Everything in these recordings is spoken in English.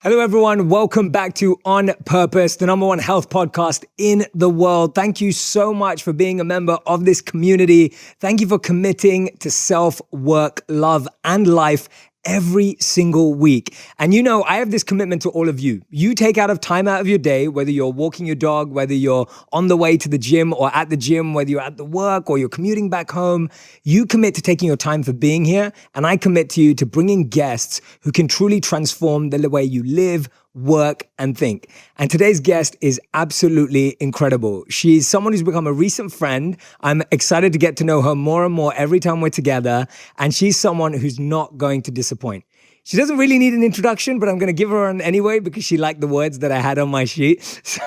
Hello, everyone. Welcome back to On Purpose, the number one health podcast in the world. Thank you so much for being a member of this community. Thank you for committing to self, work, love, and life every single week. And you know, I have this commitment to all of you. You take time out of your day, whether you're walking your dog, whether you're on the way to the gym or at the gym, whether you're at the work or you're commuting back home, you commit to taking your time for being here. And I commit to you to bringing guests who can truly transform the way you live, work, and think. And today's guest is absolutely incredible. She's someone who's become a recent friend. I'm excited to get to know her more and more every time we're together. And she's someone who's not going to disappoint. She doesn't really need an introduction, but I'm going to give her one anyway because she liked the words that I had on my sheet.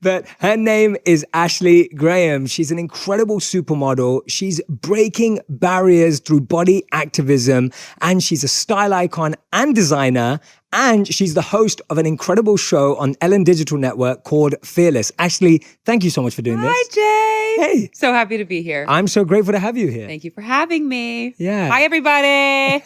But her name is Ashley Graham. She's an incredible supermodel. She's breaking barriers through body activism, and she's a style icon and designer. And she's the host of an incredible show on Ellen Digital Network called Fearless. Ashley, thank you so much for doing this. Hi, Jay. Hey. So happy to be here. I'm so grateful to have you here. Thank you for having me. Yeah. Hi, everybody.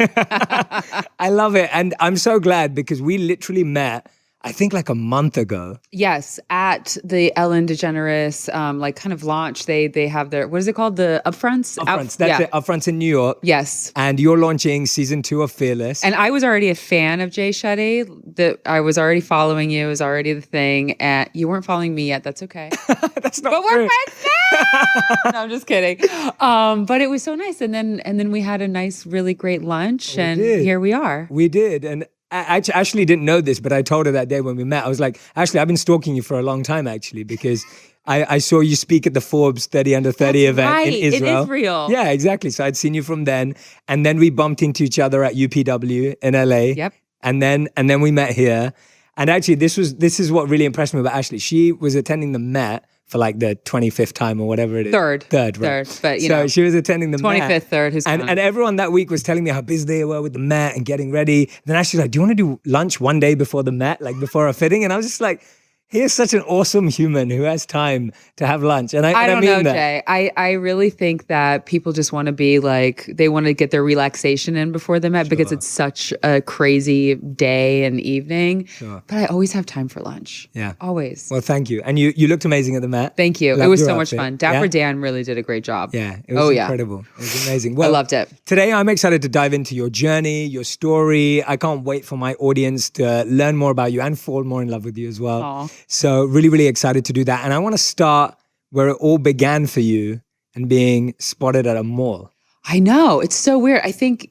I love it. And I'm so glad because we literally met, I think like a month ago. Yes, at the Ellen DeGeneres kind of launch. They have their, what is it called? The upfronts? Upfronts. That's it. Upfronts in New York. Yes. And you're launching season 2 of Fearless. And I was already a fan of Jay Shetty. I was already following you. It was already the thing. And you weren't following me yet. That's okay. That's not But true. we're friends now. No, I'm just kidding. But it was so nice. And then we had a nice, really great lunch. And here we are. We did. And I actually didn't know this, but I told her that day when we met, I was like, Ashley, I've been stalking you for a long time, actually, because I saw you speak at the Forbes 30 Under 30 event in Israel. In Israel. Yeah, exactly. So I'd seen you from then. And then we bumped into each other at UPW in LA. Yep. And then we met here. And actually, this is what really impressed me about Ashley. She was attending the Met for like the 25th time or whatever it is. Third, right? but so she was attending the 25th, Met. third. And everyone that week was telling me how busy they were with the Met and getting ready. Then Ashley's like, do you want to do lunch one day before the Met, like before a fitting? And I was just like, here's such an awesome human who has time to have lunch. And I don't mean know, that. Jay. I really think that people just want to be like, they want to get their relaxation in before the Met because it's such a crazy day and evening. Sure. But I always have time for lunch. Yeah. Always. Well, thank you. And you looked amazing at the Met. Thank you. Loved It was your so much outfit. fun. Dapper Yeah? Dan really did a great job. Yeah, it was incredible. It was amazing. Well, I loved it. Today, I'm excited to dive into your journey, your story. I can't wait for my audience to learn more about you and fall more in love with you as well. Aw. So really excited to do that. And I want to start where it all began for you and being spotted at a mall. I know. It's so weird. I think,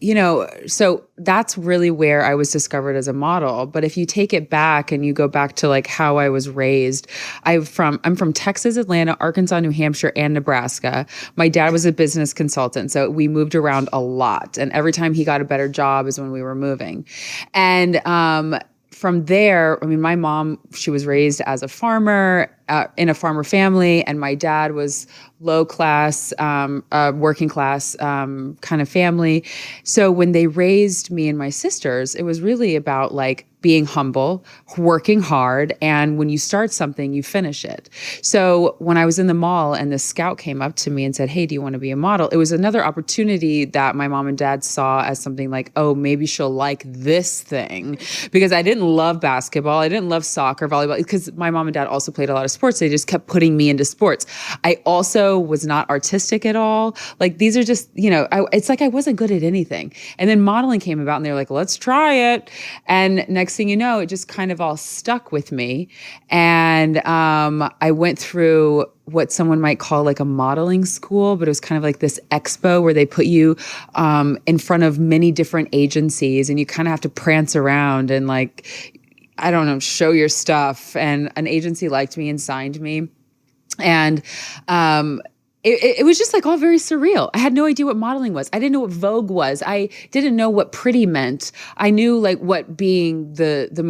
so that's really where I was discovered as a model. But if you take it back and you go back to like how I was raised, I'm from Texas, Atlanta, Arkansas, New Hampshire, and Nebraska. My dad was a business consultant, so we moved around a lot. And every time he got a better job is when we were moving. And from there, I mean, my mom, she was raised as a farmer in a farmer family, and my dad was low class, working class kind of family. So when they raised me and my sisters, it was really about like being humble, working hard, and when you start something, you finish it. So when I was in the mall and the scout came up to me and said, "Hey, do you want to be a model?" It was another opportunity that my mom and dad saw as something like, oh, maybe she'll like this thing. Because I didn't love basketball. I didn't love soccer, volleyball, because my mom and dad also played a lot of sports. They just kept putting me into sports. I also was not artistic at all. Like these are just, it's like I wasn't good at anything. And then modeling came about and they were like, let's try it. And next thing you know, it just kind of all stuck with me. And I went through what someone might call like a modeling school, but it was kind of like this expo where they put you in front of many different agencies and you kind of have to prance around and like, I don't know, show your stuff. And an agency liked me and signed me. And it was just like all very surreal. I had no idea what modeling was. I didn't know what Vogue was. I didn't know what pretty meant. I knew like what being being the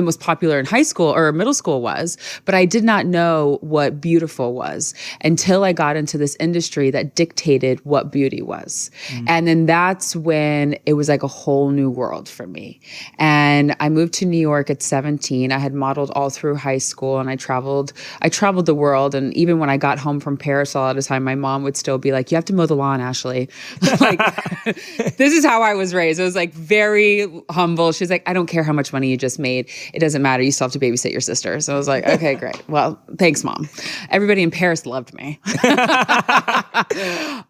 most popular in high school or middle school was, but I did not know what beautiful was until I got into this industry that dictated what beauty was. And then that's when it was like a whole new world for me. And I moved to New York at 17. I had modeled all through high school and I traveled the world. And even when I got home from Paris, a lot of the time, my mom would still be like, you have to mow the lawn, Ashley. Like, this is how I was raised. It was like very humble. She's like, I don't care how much money you just made. It doesn't matter. You still have to babysit your sister. So I was like, okay, great. Well, thanks, Mom. Everybody in Paris loved me.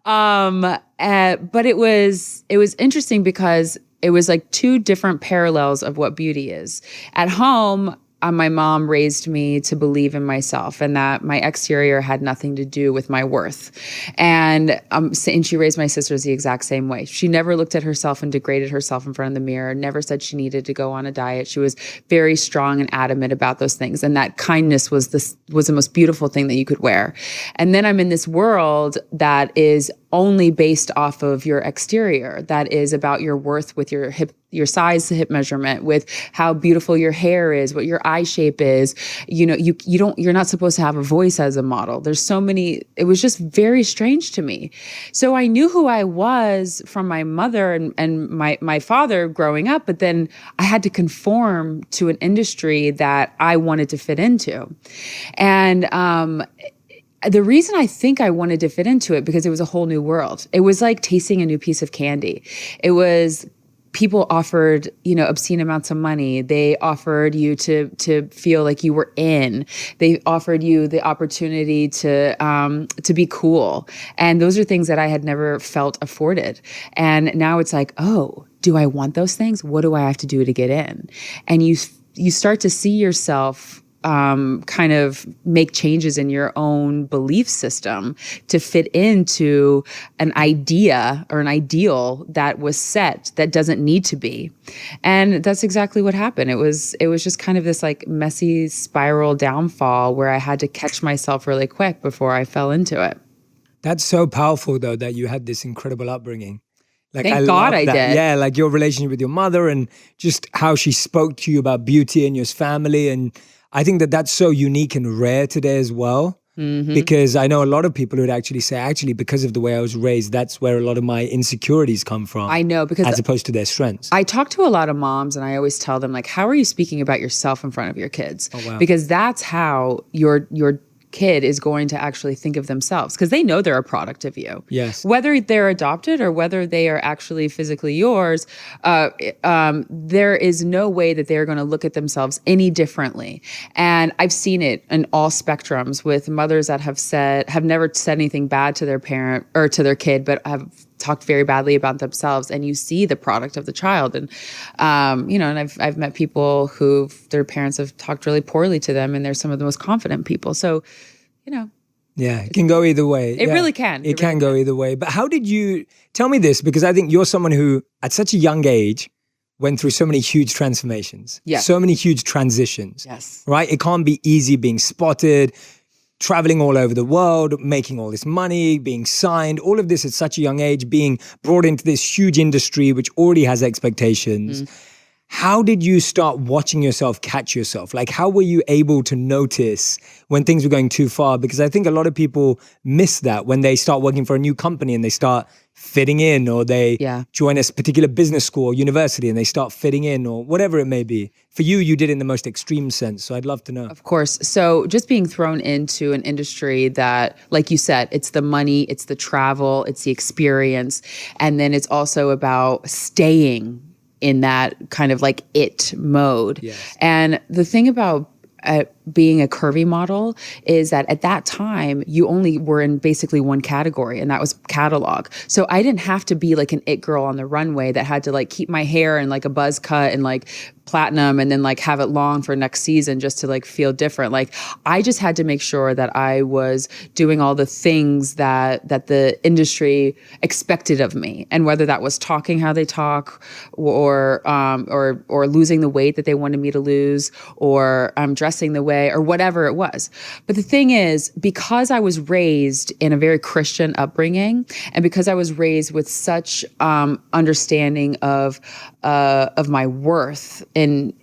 But it was interesting because it was like two different parallels of what beauty is. At home, my mom raised me to believe in myself and that my exterior had nothing to do with my worth. And she raised my sisters the exact same way. She never looked at herself and degraded herself in front of the mirror, never said she needed to go on a diet. She was very strong and adamant about those things. And that kindness was the most beautiful thing that you could wear. And then I'm in this world that is only based off of your exterior, that is about your worth with your your size to hip measurement, with how beautiful your hair is, what your eye shape is. You know, you're not supposed to have a voice as a model. There's so many, it was just very strange to me. So I knew who I was from my mother and my father growing up, but then I had to conform to an industry that I wanted to fit into. And, the reason I think I wanted to fit into it, because it was a whole new world. It was like tasting a new piece of candy. It was, people offered, obscene amounts of money. They offered you to feel like you were in. They offered you the opportunity to be cool. And those are things that I had never felt afforded. And now it's like, oh, do I want those things? What do I have to do to get in? And you start to see yourself kind of make changes in your own belief system to fit into an idea or an ideal that was set that doesn't need to be. And that's exactly what happened. It was just kind of this like messy spiral downfall where I had to catch myself really quick before I fell into it. That's so powerful though, that you had this incredible upbringing. Like, Thank God I did. Yeah, like your relationship with your mother and just how she spoke to you about beauty and your family. And I think that that's so unique and rare today as well, because I know a lot of people who would actually say, because of the way I was raised, that's where a lot of my insecurities come from. I know, because as opposed to their strengths. I talk to a lot of moms and I always tell them, like, how are you speaking about yourself in front of your kids? Oh, wow. Because that's how your kid is going to actually think of themselves, because they know they're a product of you. Yes. Whether they're adopted or whether they are actually physically yours, there is no way that they're going to look at themselves any differently. And I've seen it in all spectrums with mothers that have never said anything bad to their parent or to their kid, but have talked very badly about themselves, and you see the product of the child. And, and I've met people who their parents have talked really poorly to them, and they're some of the most confident people. So, yeah, it can go either way. It really can. It can go either way. But how did you, tell me this, because I think you're someone who at such a young age went through so many huge transformations, so many huge transitions, right? It can't be easy being spotted, traveling all over the world, making all this money, being signed, all of this at such a young age, being brought into this huge industry which already has expectations. How did you start watching yourself catch yourself? Like, how were you able to notice when things were going too far? Because I think a lot of people miss that when they start working for a new company and they start fitting in, or they join a particular business school or university and they start fitting in, or whatever it may be. For you, you did it in the most extreme sense. So I'd love to know. Of course. So just being thrown into an industry that, like you said, it's the money, it's the travel, it's the experience. And then it's also about staying in that kind of like it mode. Yes. And the thing about being a curvy model is that at that time, you only were in basically one category, and that was catalog. So I didn't have to be like an it girl on the runway that had to like keep my hair in like a buzz cut and like platinum and then like have it long for next season just to like feel different. Like I just had to make sure that I was doing all the things that the industry expected of me. And whether that was talking how they talk, or losing the weight that they wanted me to lose, or dressing the way, or whatever it was. But the thing is, because I was raised in a very Christian upbringing, and because I was raised with such understanding of my worth in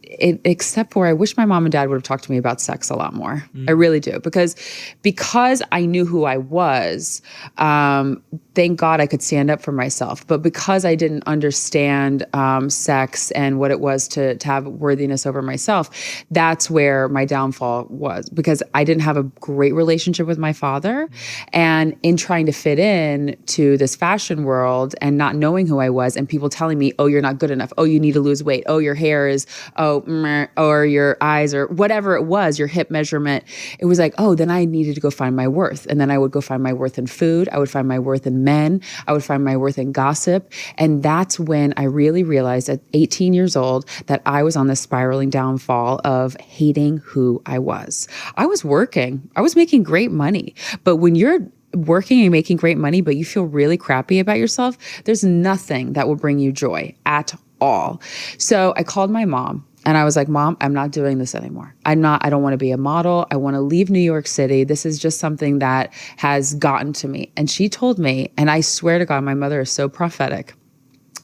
except for I wish my mom and dad would have talked to me about sex a lot more. I really do. Because I knew who I was, thank God I could stand up for myself. But because I didn't understand sex and what it was to have worthiness over myself, that's where my downfall was, because I didn't have a great relationship with my father. And in trying to fit in to this fashion world and not knowing who I was, and people telling me, oh, you're not good enough. Oh, you need to lose weight. Oh, your hair is, or your eyes, or whatever it was, your hip measurement. It was like, oh, then I needed to go find my worth. And then I would go find my worth in food. I would find my worth in men. I would find my worth in gossip. And that's when I really realized at 18 years old that I was on this spiraling downfall of hating who I was. I was working. I was making great money. But when you're working and making great money, but you feel really crappy about yourself, there's nothing that will bring you joy at all. So I called my mom and I was like, Mom, I'm not doing this anymore. I don't want to be a model. I want to leave New York City. This is just something that has gotten to me. And she told me, and I swear to God, my mother is so prophetic.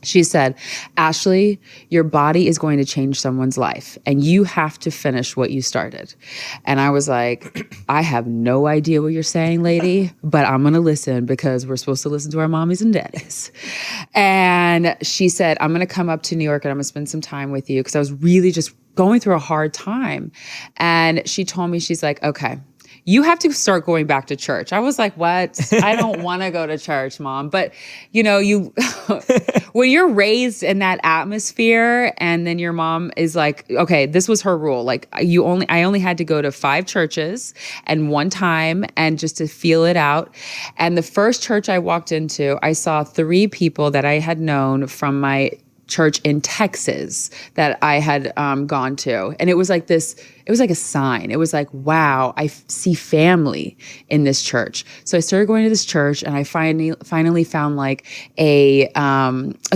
She said, Ashley, your body is going to change someone's life and you have to finish what you started. And I was like, I have no idea what you're saying, lady, but I'm going to listen because we're supposed to listen to our mommies and daddies. And she said, I'm going to come up to New York and I'm going to spend some time with you, because I was really just going through a hard time. And she told me, she's like, okay, you have to start going back to church. I was like, what? I don't want to go to church, Mom. But when you're raised in that atmosphere and then your mom is like, okay, this was her rule. Like I only had to go to 5 churches and one time and just to feel it out. And the first church I walked into, I saw 3 people that I had known from my church in Texas that I had gone to. And it was like this, it was like a sign. It was like, wow, I see family in this church. So I started going to this church and I finally found like a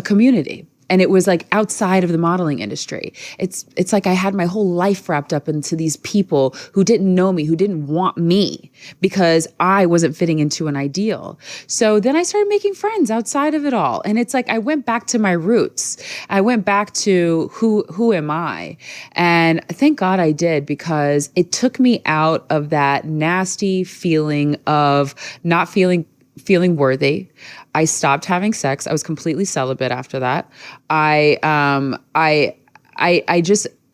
community. And it was like outside of the modeling industry. It's like I had my whole life wrapped up into these people who didn't know me, who didn't want me because I wasn't fitting into an ideal. So then I started making friends outside of it all. And it's like I went back to my roots. I went back to who am I? And thank God I did, because it took me out of that nasty feeling of not feeling worthy. I stopped having sex. I was completely celibate after that. I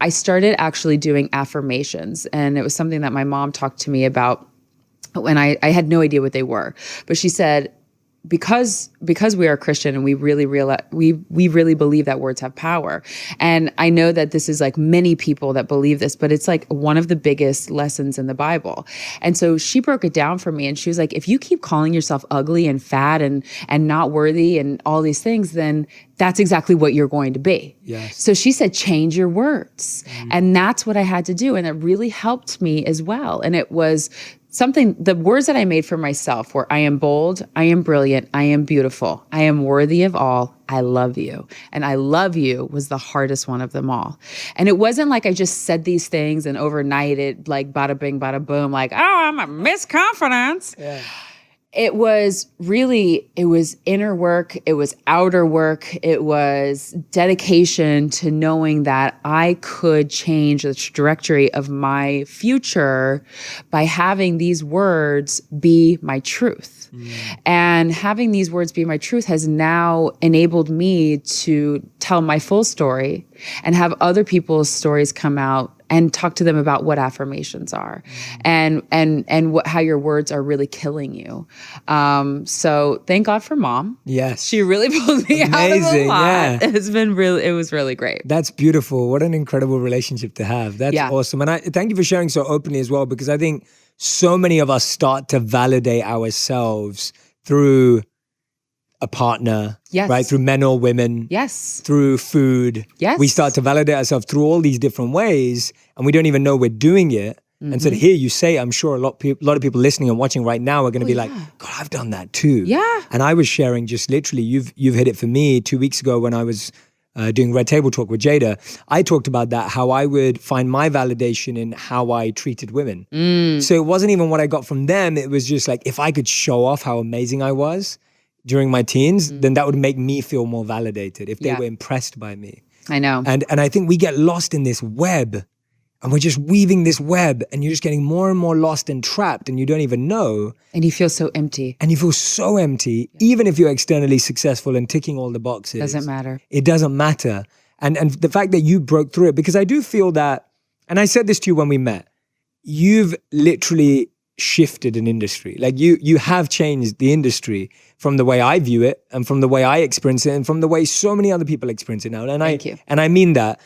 started actually doing affirmations, and it was something that my mom talked to me about when I had no idea what they were. But she said, because we are Christian and we really believe that words have power. And I know that this is like many people that believe this, but it's like one of the biggest lessons in the Bible. And so she broke it down for me and she was like, if you keep calling yourself ugly and fat and not worthy and all these things, then that's exactly what you're going to be. Yes. So she said, change your words. And that's what I had to do. And it really helped me as well. And it was the words that I made for myself were, I am bold, I am brilliant, I am beautiful, I am worthy of all, I love you. And I love you was the hardest one of them all. And it wasn't like I just said these things and overnight it like bada bing, bada boom, like, oh, I'm a Miss Confidence. Yeah. It was inner work. It was outer work. It was dedication to knowing that I could change the trajectory of my future by having these words be my truth. And having these words be my truth has now enabled me to tell my full story and have other people's stories come out and talk to them about what affirmations are and how your words are really killing you. So thank God for Mom. Yes. She really pulled me out of the lot. Yeah. It was really great. That's beautiful. What an incredible relationship to have. That's awesome. And I thank you for sharing so openly as well, because I think so many of us start to validate ourselves through a partner, right? Through men or women, through food. We start to validate ourselves through all these different ways, and we don't even know we're doing it. And so to hear you say, I'm sure a lot of people listening and watching right now are going to be like, God, I've done that too. Yeah. And I was sharing just literally, you've hit it for me 2 weeks ago when I was doing Red Table Talk with Jada. I talked about that, how I would find my validation in how I treated women. So it wasn't even what I got from them. It was just like, if I could show off how amazing I was during my teens, then that would make me feel more validated if they were impressed by me. I know. And I think we get lost in this web, and we're just weaving this web, and you're just getting more and more lost and trapped, and you don't even know. And you feel so empty. And you feel so empty, even if you're externally successful and ticking all the boxes. Doesn't matter. It doesn't matter. And the fact that you broke through it, because I do feel that, and I said this to you when we met, you've literally shifted an industry. Like you have changed the industry from the way I view it, and from the way I experience it, and from the way so many other people experience it now. And Thank you. And I mean that.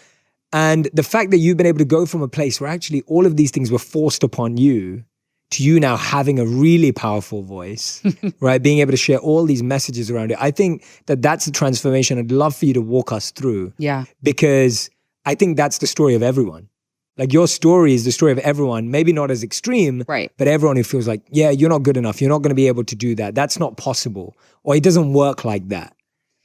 And the fact that you've been able to go from a place where actually all of these things were forced upon you to you now having a really powerful voice, right? Being able to share all these messages around it. I think that that's the transformation I'd love for you to walk us through. Yeah. Because I think that's the story of everyone. Like your story is the story of everyone, maybe not as extreme, right? But everyone who feels like, yeah, you're not good enough. You're not going to be able to do that. That's not possible. Or it doesn't work like that.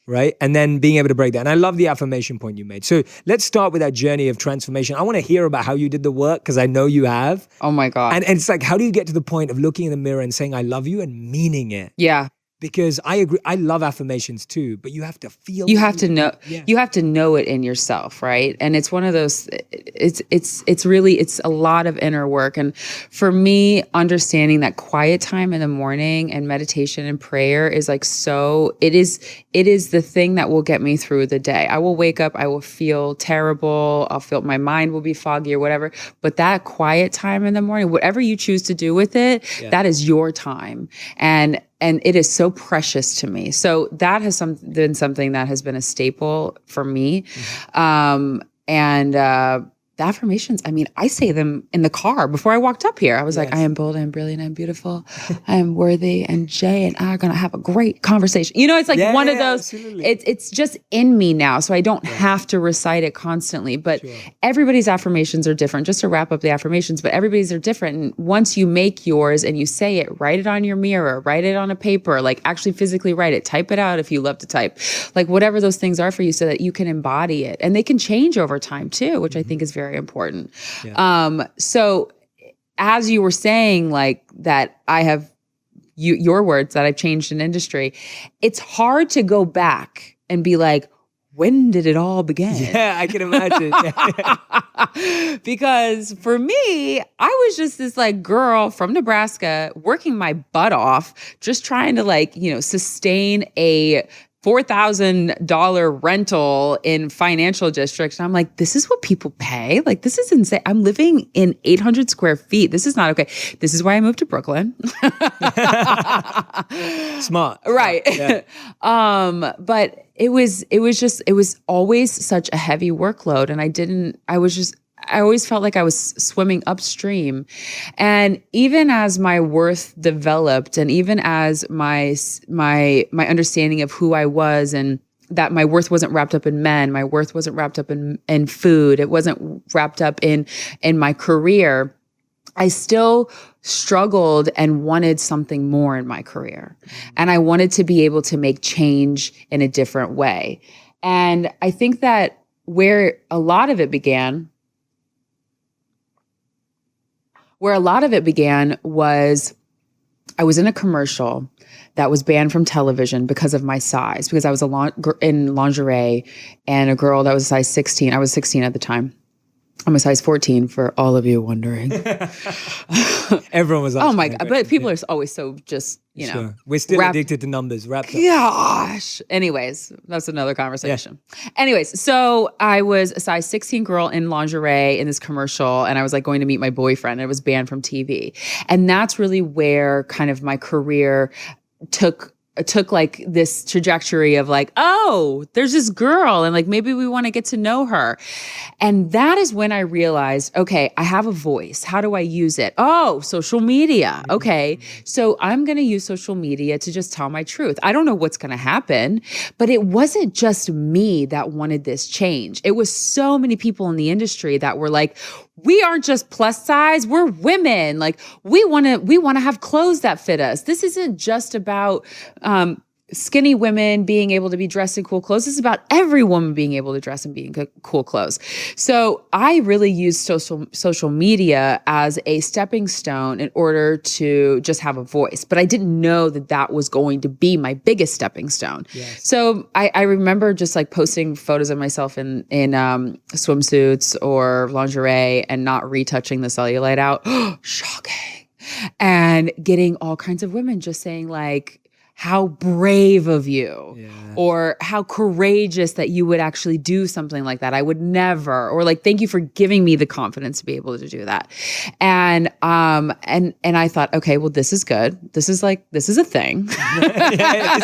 Right? And then being able to break that. And I love the affirmation point you made. So let's start with that journey of transformation. I want to hear about how you did the work, because I know you have. Oh my God. And it's like, how do you get to the point of looking in the mirror and saying, I love you, and meaning it? Yeah. Because I agree, I love affirmations too, but you have to feel You have to know, you have to know it in yourself, right? And it's one of those, it's really, it's a lot of inner work. And for me, understanding that quiet time in the morning and meditation and prayer is like it is the thing that will get me through the day. I will wake up, I will feel terrible, I'll feel my mind will be foggy or whatever, but that quiet time in the morning, whatever you choose to do with it, that is your time. And it is so precious to me. So that has been something that has been a staple for me. The affirmations, I mean, I say them in the car before I walked up here. I was like, I am bold, I am brilliant, I am beautiful, I am worthy, and Jay and I are going to have a great conversation. You know, it's like one of those, it's just in me now. So I don't have to recite it constantly, but everybody's affirmations are different. Just to wrap up the affirmations, but everybody's are different. And once you make yours and you say it, write it on your mirror, write it on a paper, like actually physically write it, type it out if you love to type, like whatever those things are for you so that you can embody it. And they can change over time too, which I think is very important. So as you were saying, like that I have your words that I've changed an industry, it's hard to go back and be like, when did it all begin? Yeah, I can imagine. Because for me, I was just this like girl from Nebraska working my butt off, just trying to like, sustain a $4,000 rental in financial district. And I'm like, this is what people pay? Like, this is insane. I'm living in 800 square feet. This is not okay. This is why I moved to Brooklyn. Smart. Right. Yeah. But it was always such a heavy workload. And I always felt like I was swimming upstream. And even as my worth developed, and even as my understanding of who I was, and that my worth wasn't wrapped up in men, my worth wasn't wrapped up in food, it wasn't wrapped up in my career, I still struggled and wanted something more in my career. And I wanted to be able to make change in a different way. And I think that where a lot of it began was I was in a commercial that was banned from television because of my size, because I was in lingerie, and a girl that was a size 16. I was 16 at the time. I'm a size 14 for all of you wondering. Everyone was. Oh my God. But people are always so just, Sure. We're still addicted to numbers. Wrapped up. Gosh. Anyways, that's another conversation. Yeah. Anyways, so I was a size 16 girl in lingerie in this commercial, and I was like going to meet my boyfriend, and it was banned from TV. And that's really where kind of my career took like this trajectory of like, oh, there's this girl, and like maybe we want to get to know her. And that is when I realized, okay, I have a voice. How do I use it? Oh, social media. Okay. So I'm going to use social media to just tell my truth. I don't know what's going to happen, but it wasn't just me that wanted this change. It was so many people in the industry that were like, we aren't just plus size, we're women. Like we want to have clothes that fit us. This isn't just about skinny women being able to be dressed in cool clothes. This is about every woman being able to dress and be in cool clothes. So I really used social media as a stepping stone in order to just have a voice. But I didn't know that that was going to be my biggest stepping stone. Yes. So I remember just like posting photos of myself in swimsuits or lingerie and not retouching the cellulite out. Shocking. And getting all kinds of women just saying like, how brave of you, or how courageous that you would actually do something like that. I would never, or like, thank you for giving me the confidence to be able to do that. And I thought, okay, well, this is good. This is a thing. This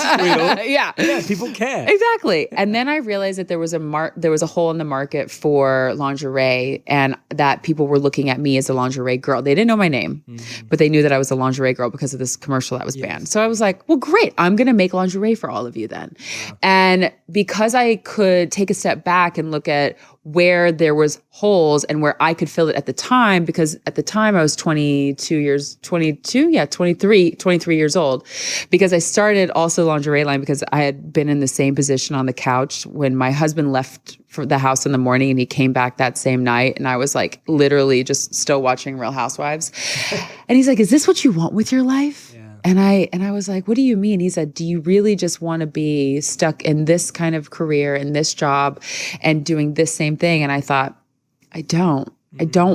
is real. Yeah, people care. Exactly. And then I realized that there was a hole in the market for lingerie, and that people were looking at me as a lingerie girl. They didn't know my name, but they knew that I was a lingerie girl because of this commercial that was banned. So I was like, well, great. I'm going to make lingerie for all of you then. Wow. And because I could take a step back and look at where there was holes and where I could fill it at the time, because at the time I was 23 years old, because I started also lingerie line because I had been in the same position on the couch when my husband left for the house in the morning, and he came back that same night, and I was like literally just still watching Real Housewives. And he's like, is this what you want with your life? Yeah. And I was like, what do you mean? He said, do you really just want to be stuck in this kind of career, in this job, and doing this same thing? And I thought, I don't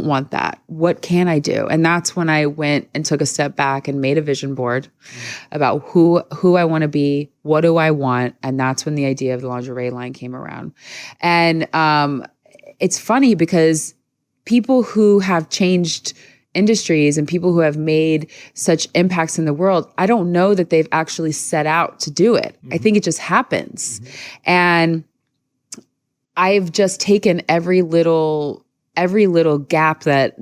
want that. What can I do? And that's when I went and took a step back and made a vision board about who I want to be, what do I want? And that's when the idea of the lingerie line came around. And it's funny because people who have changed industries and people who have made such impacts in the world, I don't know that they've actually set out to do it. I think it just happens. And I've just taken every little gap that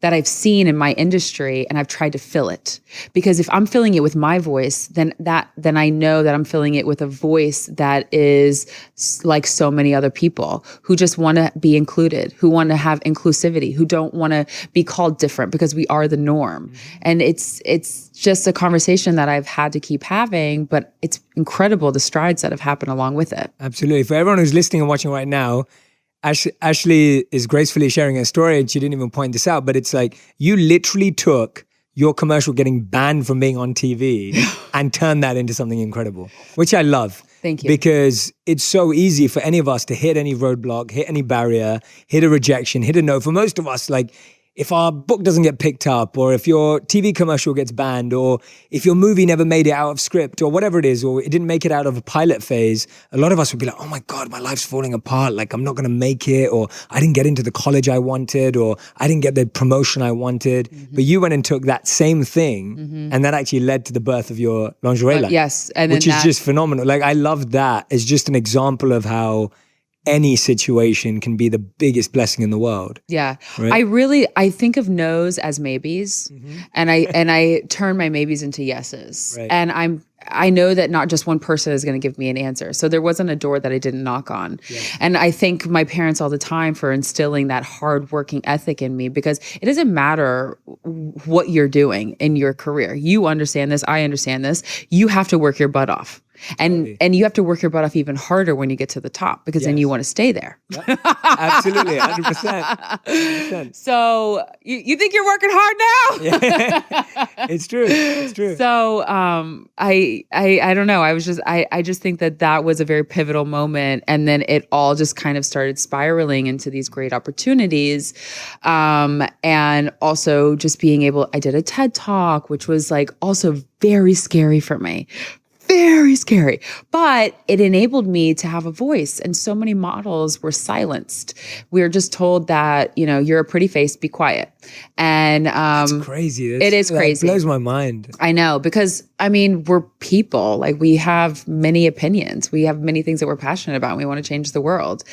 I've seen in my industry, and I've tried to fill it. Because if I'm filling it with my voice, then I know that I'm filling it with a voice that is like so many other people who just want to be included, who want to have inclusivity, who don't want to be called different because we are the norm. And it's just a conversation that I've had to keep having, but it's incredible the strides that have happened along with it. Absolutely. For everyone who's listening and watching right now, Ashley is gracefully sharing a story, and she didn't even point this out, but it's like you literally took your commercial getting banned from being on TV and turned that into something incredible, which I love. Thank you. Because it's so easy for any of us to hit any roadblock, hit any barrier, hit a rejection, hit a no. For most of us, like if our book doesn't get picked up, or if your TV commercial gets banned, or if your movie never made it out of script, or whatever it is, or it didn't make it out of a pilot phase, a lot of us would be like, oh my God, my life's falling apart. Like I'm not going to make it, or I didn't get into the college I wanted, or I didn't get the promotion I wanted. But you went and took that same thing, and that actually led to the birth of your lingerie line. Yes. And which is just phenomenal. Like I love that. It's just an example of how any situation can be the biggest blessing in the world. Yeah. Right? I think of no's as maybes, and I turn my maybes into yeses. Right. And I know that not just one person is going to give me an answer. So there wasn't a door that I didn't knock on. Yeah. And I thank my parents all the time for instilling that hardworking ethic in me, because it doesn't matter what you're doing in your career. You understand this. I understand this. You have to work your butt off. And you have to work your butt off even harder when you get to the top, because then you want to stay there. Yep. Absolutely, 100%. So you think you're working hard now? Yeah. It's true. So I don't know. I just think that was a very pivotal moment, and then it all just kind of started spiraling into these great opportunities, and also just being able. I did a TED Talk, which was like also very scary for me. Very scary, but it enabled me to have a voice. And so many models were silenced. We were just told that, you're a pretty face, be quiet. And it's crazy. It is crazy. It blows my mind. I know, because we're people. Like we have many opinions. We have many things that we're passionate about. And we want to change the world.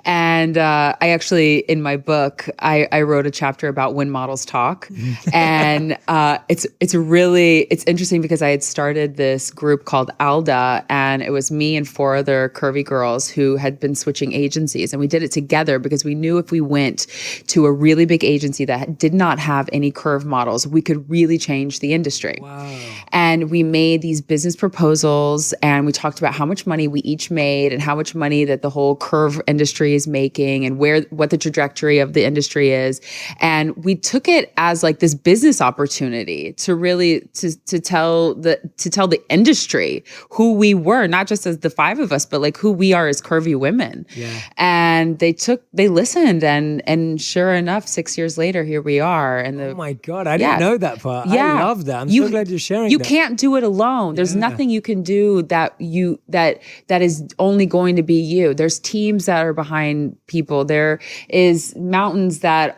And I actually, in my book, I wrote a chapter about when models talk. And it's interesting because I had started this group called called Alda, and it was me and 4 other curvy girls who had been switching agencies, and we did it together because we knew if we went to a really big agency that did not have any curve models, we could really change the industry. Wow. And we made these business proposals, and we talked about how much money we each made and how much money that the whole curve industry is making and what the trajectory of the industry is. And we took it as like this business opportunity to really to tell the industry who we were, not just as the 5 of us, but like who we are as curvy women. Yeah. And they listened, and sure enough, 6 years later, here we are. And oh my God, I didn't know that part. Yeah. I love that. I'm so glad you're sharing You that. can't do it alone. There's nothing you can do that is only going to be you. There's teams that are behind people. There is mountains that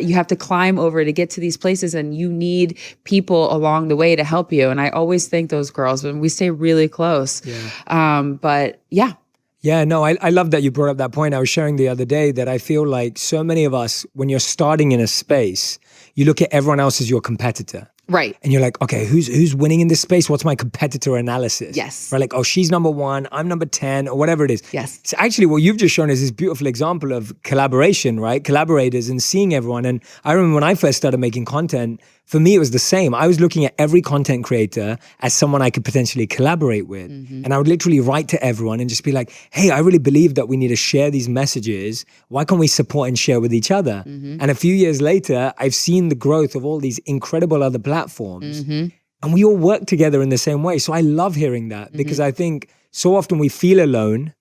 you have to climb over to get to these places, and you need people along the way to help you. And I always thank those girls when we stay really close. But yeah. Yeah, no, I love that you brought up that point. I was sharing the other day that I feel like so many of us, when you're starting in a space, you look at everyone else as your competitor. Right. And you're like, okay, who's winning in this space? What's my competitor analysis? Yes. Right, like, oh, she's number 1, I'm number 10, or whatever it is. Yes. So actually, what you've just shown is this beautiful example of collaboration, right? Collaborators and seeing everyone. And I remember when I first started making content, for me, it was the same. I was looking at every content creator as someone I could potentially collaborate with. Mm-hmm. And I would literally write to everyone and just be like, hey, I really believe that we need to share these messages. Why can't we support and share with each other? Mm-hmm. And a few years later, I've seen the growth of all these incredible other platforms. Mm-hmm. And we all work together in the same way. So I love hearing that because I think so often we feel alone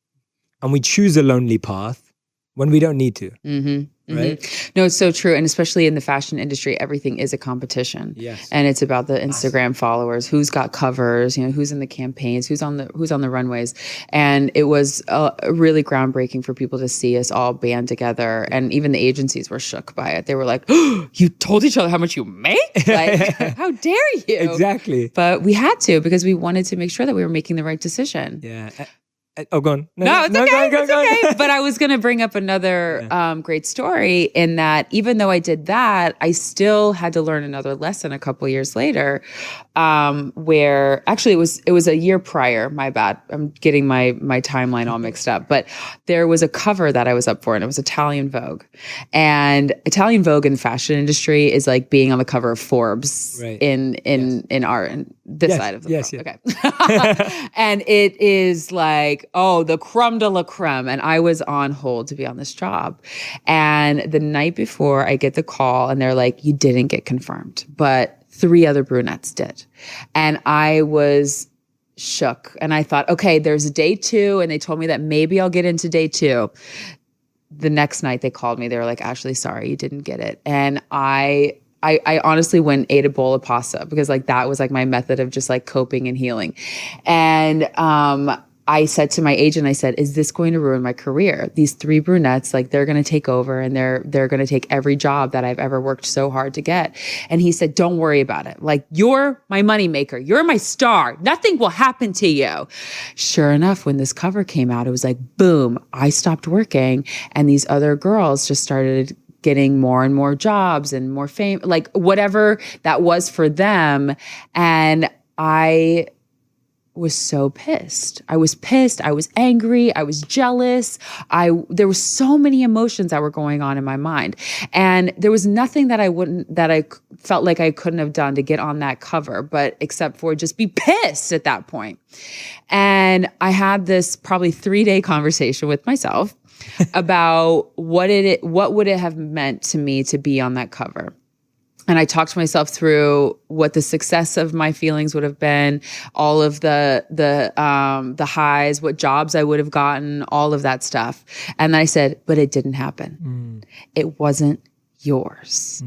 and we choose a lonely path when we don't need to. Mm-hmm. Right? Mm-hmm. No, it's so true. And especially in the fashion industry, everything is a competition. Yes. And it's about the Instagram followers, who's got covers, who's in the campaigns, who's on the runways. And it was really groundbreaking for people to see us all band together. And even the agencies were shook by it. They were like, oh, you told each other how much you make? Like, how dare you? Exactly. But we had to, because we wanted to make sure that we were making the right decision. Yeah. Oh, go on. No, it's okay. It's okay. But I was going to bring up another great story in that even though I did that, I still had to learn another lesson a couple years later, where actually it was a year prior. My bad. I'm getting my timeline all mixed up. But there was a cover that I was up for, and it was Italian Vogue. And Italian Vogue in the fashion industry is like being on the cover of Forbes in this side of the world. Okay. And it is like, oh, the creme de la creme. And I was on hold to be on this job. And the night before, I get the call and they're like, you didn't get confirmed, but 3 other brunettes did. And I was shook. And I thought, okay, there's day 2. And they told me that maybe I'll get into day 2. The next night they called me. They were like, Ashley, sorry, you didn't get it. And I honestly went and ate a bowl of pasta because like that was like my method of just like coping and healing. And I said to my agent, I said, is this going to ruin my career? These 3 brunettes, like they're going to take over and they're going to take every job that I've ever worked so hard to get. And he said, don't worry about it. Like, you're my moneymaker. You're my star. Nothing will happen to you. Sure enough, when this cover came out, it was like, boom, I stopped working. And these other girls just started getting more and more jobs and more fame, like whatever that was for them. And I was so pissed. I was pissed. I was angry. I was jealous. There were so many emotions that were going on in my mind. And there was nothing that I felt like I couldn't have done to get on that cover, but except for just be pissed at that point. And I had this probably 3-day conversation with myself about what would it have meant to me to be on that cover. And I talked myself through what the success of my feelings would have been, all of the highs, what jobs I would have gotten, all of that stuff. And I said, but it didn't happen. It wasn't yours.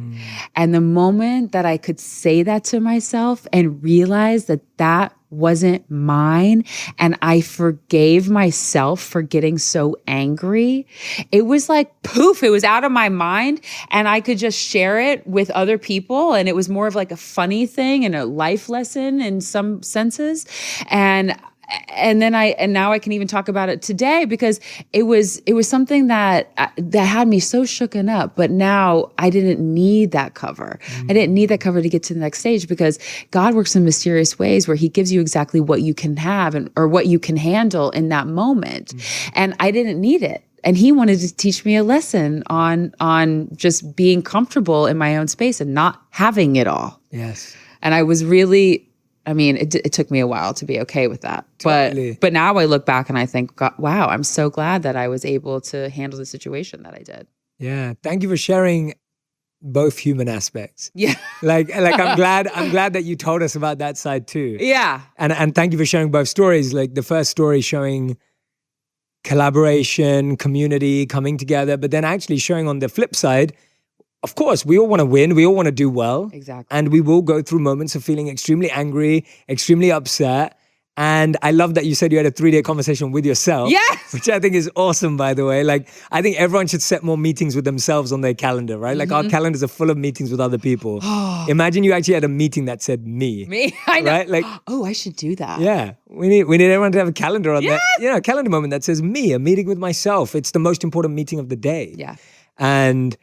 And the moment that I could say that to myself and realize that that wasn't mine, and I forgave myself for getting so angry, it was like poof, it was out of my mind, and I could just share it with other people. And it was more of like a funny thing and a life lesson in some senses. And And now I can even talk about it today because it was something that had me so shooken up. But now I didn't need that cover. I didn't need that cover to get to the next stage because God works in mysterious ways where he gives you exactly what you can have or what you can handle in that moment. And I didn't need it. And he wanted to teach me a lesson on just being comfortable in my own space and not having it all. Yes. And I was really, it took me a while to be okay with that. Totally. But now I look back and I think, God, wow, I'm so glad that I was able to handle the situation that I did. Yeah. Thank you for sharing both human aspects. Yeah. Like I'm glad that you told us about that side too. Yeah. And thank you for sharing both stories. Like the first story showing collaboration, community, coming together, but then actually showing on the flip side, of course, we all want to win. We all want to do well. Exactly. And we will go through moments of feeling extremely angry, extremely upset. And I love that you said you had a 3-day conversation with yourself. Yes. Which I think is awesome, by the way. Like, I think everyone should set more meetings with themselves on their calendar, right? Like, our calendars are full of meetings with other people. Imagine you actually had a meeting that said me. Me? I know. Right? Like, oh, I should do that. yeah. We need everyone to have a calendar on that. A calendar moment that says me, a meeting with myself. It's the most important meeting of the day. Yeah. And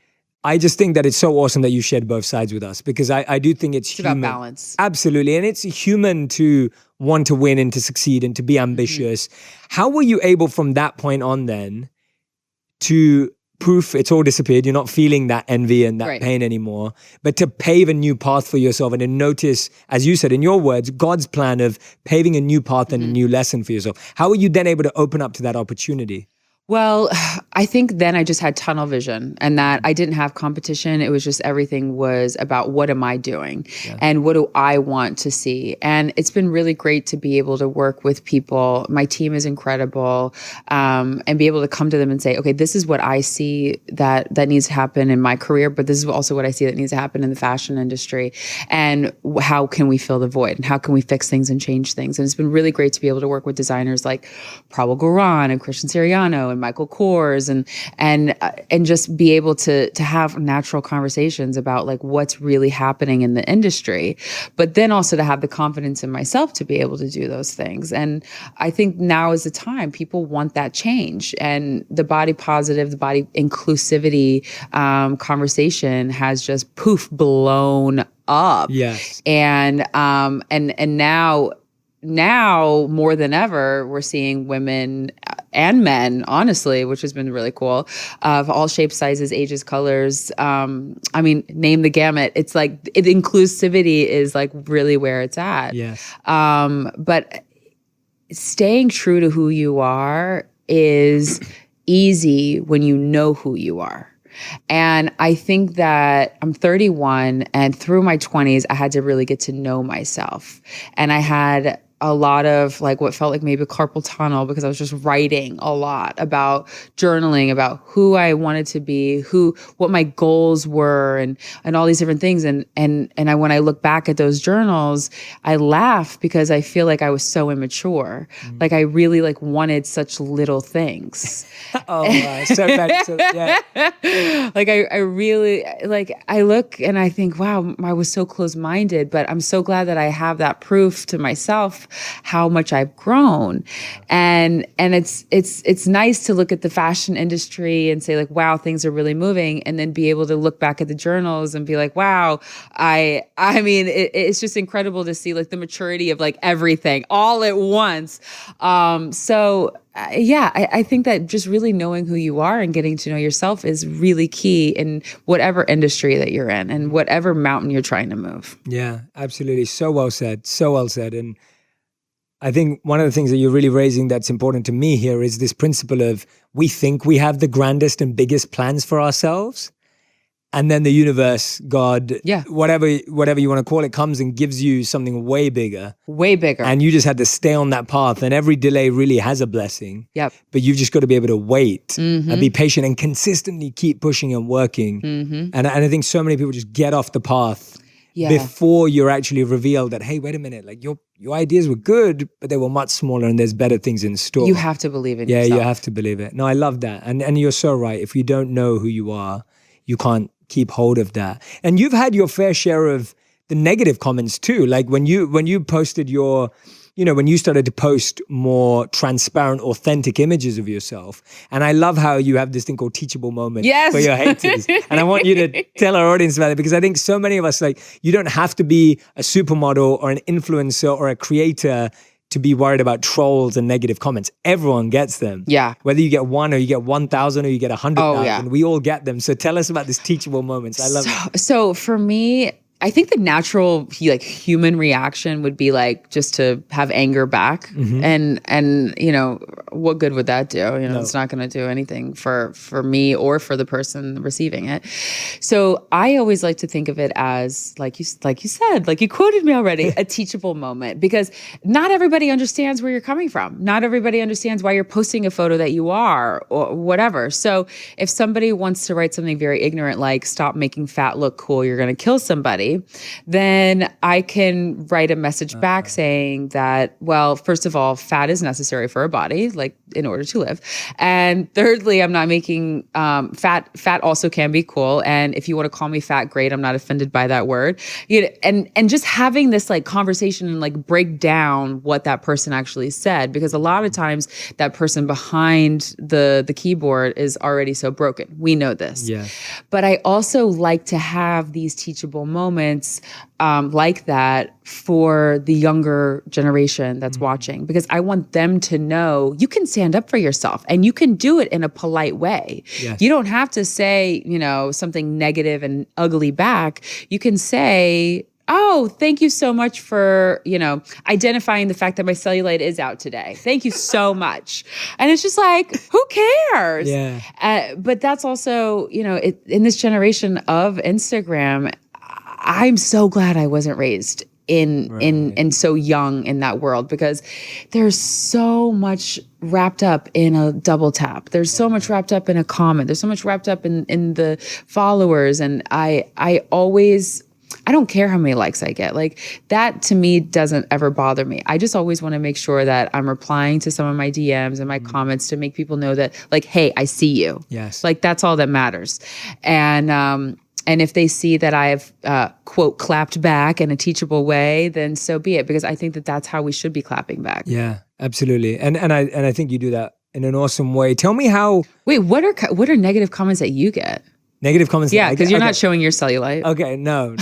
I just think that it's so awesome that you shared both sides with us because I do think it's human. about balance. Absolutely. And it's human to want to win and to succeed and to be ambitious. How were you able from that point on then to proof it's all disappeared? You're not feeling that envy and that pain anymore, but to pave a new path for yourself and to notice, as you said in your words, God's plan of paving a new path and a new lesson for yourself. How were you then able to open up to that opportunity? Well, I think then I just had tunnel vision and that I didn't have competition. It was just everything was about what am I doing and what do I want to see? And it's been really great to be able to work with people. My team is incredible, and be able to come to them and say, okay, this is what I see that needs to happen in my career, but this is also what I see that needs to happen in the fashion industry. And how can we fill the void and how can we fix things and change things? And it's been really great to be able to work with designers like Prabal Gurran and Christian Siriano and Michael Kors and just be able to have natural conversations about like what's really happening in the industry, but then also to have the confidence in myself to be able to do those things. And I think now is the time people want that change, and the body positive, the body inclusivity conversation has just blown up. Yes. And now more than ever, we're seeing women and men, honestly, which has been really cool, of all shapes, sizes, ages, colors. Name the gamut. It's like inclusivity is like really where it's at. Yes. But staying true to who you are is easy when you know who you are. And I think that I'm 31 and through my 20s, I had to really get to know myself. And I had a lot of like what felt like maybe carpal tunnel because I was just writing a lot about journaling, about who I wanted to be, what my goals were and all these different things. And when I look back at those journals, I laugh because I feel like I was so immature. Like I really like wanted such little things. Oh, so bad. Yeah. Like I really like I look and I think, wow, I was so close-minded, but I'm so glad that I have that proof to myself how much I've grown. And it's nice to look at the fashion industry and say like, wow, things are really moving, and then be able to look back at the journals and be like, wow, it's just incredible to see like the maturity of like everything all at once. I think that just really knowing who you are and getting to know yourself is really key in whatever industry that you're in and whatever mountain you're trying to move. Yeah, absolutely. So well said. So well said. And I think one of the things that you're really raising that's important to me here is this principle of we think we have the grandest and biggest plans for ourselves. And then the universe, God, whatever you want to call it, comes and gives you something way bigger. Way bigger. And you just had to stay on that path. And every delay really has a blessing. Yep. But you've just got to be able to wait and be patient and consistently keep pushing and working. And I think so many people just get off the path before you're actually revealed that, hey, wait a minute, like your ideas were good, but they were much smaller and there's better things in store. You have to believe in yourself. Yeah, you have to believe it. No, I love that. And you're so right. If you don't know who you are, you can't keep hold of that. And you've had your fair share of the negative comments too. Like when you posted your when you started to post more transparent, authentic images of yourself. And I love how you have this thing called teachable moments for your haters. And I want you to tell our audience about it, because I think so many of us, like, you don't have to be a supermodel or an influencer or a creator to be worried about trolls and negative comments. Everyone gets them. Yeah. Whether you get 1 or you get 1,000 or you get 100,000, we all get them. So tell us about this teachable moments. I love it. So for me, I think the natural human reaction would be like just to have anger back, and what good would that do? It's not going to do anything for me or for the person receiving it. So I always like to think of it as like you said, like you quoted me already, a teachable moment, because not everybody understands where you're coming from. Not everybody understands why you're posting a photo that you are or whatever. So if somebody wants to write something very ignorant like "stop making fat look cool, you're going to kill somebody," then I can write a message back saying that, well, first of all, fat is necessary for a body, like in order to live. And thirdly, I'm not making fat also can be cool. And if you want to call me fat, great. I'm not offended by that word. And just having this like conversation and like break down what that person actually said, because a lot of times that person behind the keyboard is already so broken. We know this. Yeah. But I also like to have these teachable moments like that for the younger generation that's watching, because I want them to know you can stand up for yourself and you can do it in a polite way. Yes. You don't have to say, something negative and ugly back. You can say, "Oh, thank you so much for, identifying the fact that my cellulite is out today. Thank you so much." And it's just like, who cares? Yeah. But that's also, in this generation of Instagram, I'm so glad I wasn't raised in so young in that world, because there's so much wrapped up in a double tap. There's so much wrapped up in a comment. There's so much wrapped up in the followers. And I don't care how many likes I get. Like, that to me doesn't ever bother me. I just always want to make sure that I'm replying to some of my DMs and my comments to make people know that, like, hey, I see you. Yes. Like, that's all that matters. And if they see that I've, quote, clapped back in a teachable way, then so be it, because I think that that's how we should be clapping back. Yeah, absolutely. And I think you do that in an awesome way. Tell me how. Wait, what are negative comments that you get? Negative comments? Yeah, because you're not showing your cellulite. Okay, no.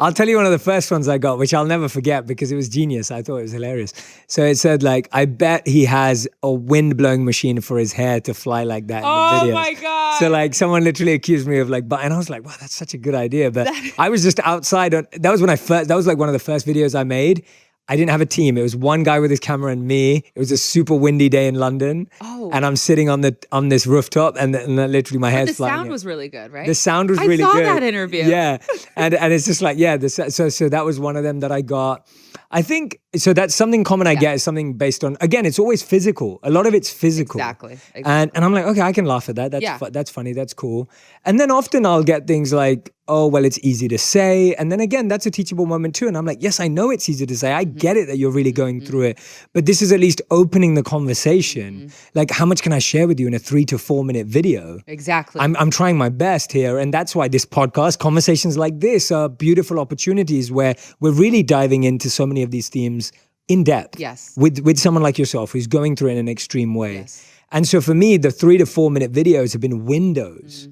I'll tell you one of the first ones I got, which I'll never forget because it was genius. I thought it was hilarious. So it said, like, I bet he has a wind-blowing machine for his hair to fly like that in the videos. Oh my God. So like someone literally accused me of and I was like, wow, that's such a good idea. But I was just outside. That was like one of the first videos I made. I didn't have a team. It was one guy with his camera and me. It was a super windy day in London. Oh. And I'm sitting on this rooftop and literally my hair's flying. The sound was really good, right? The sound was really good. I saw that interview. Yeah. And it's just like, so that was one of them that I got. I think, so that's something common I get is something based on, again, it's always physical. A lot of it's physical. Exactly. And I'm like, okay, I can laugh at that. That's funny. That's cool. And then often I'll get things like, oh, well, it's easy to say. And then again, that's a teachable moment too. And I'm like, yes, I know it's easy to say. I get it that you're really going through it. But this is at least opening the conversation. Like, how much can I share with you in a 3 to 4 minute video? Exactly. I'm trying my best here. And that's why this podcast, conversations like this, are beautiful opportunities where we're really diving into so many of these themes in depth. Yes. With someone like yourself who's going through it in an extreme way. Yes. And so for me, the 3 to 4 minute videos have been windows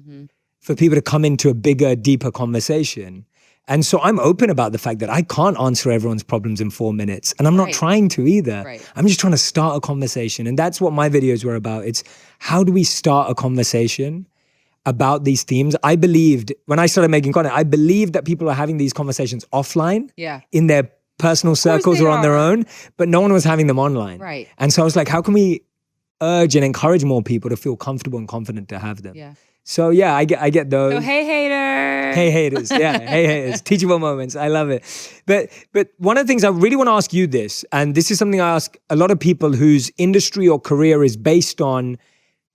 for people to come into a bigger, deeper conversation. And so I'm open about the fact that I can't answer everyone's problems in 4 minutes. And I'm not trying to either. Right. I'm just trying to start a conversation. And that's what my videos were about. It's how do we start a conversation about these themes? I believed, when I started making content, I believed that people are having these conversations offline in their personal circles or on their own, but no one was having them online. Right. And so I was like, how can we urge and encourage more people to feel comfortable and confident to have them? Yeah. So yeah, I get those. So hey haters. Hey haters, yeah, hey haters. Teachable moments, I love it. But one of the things I really want to ask you this, and this is something I ask a lot of people whose industry or career is based on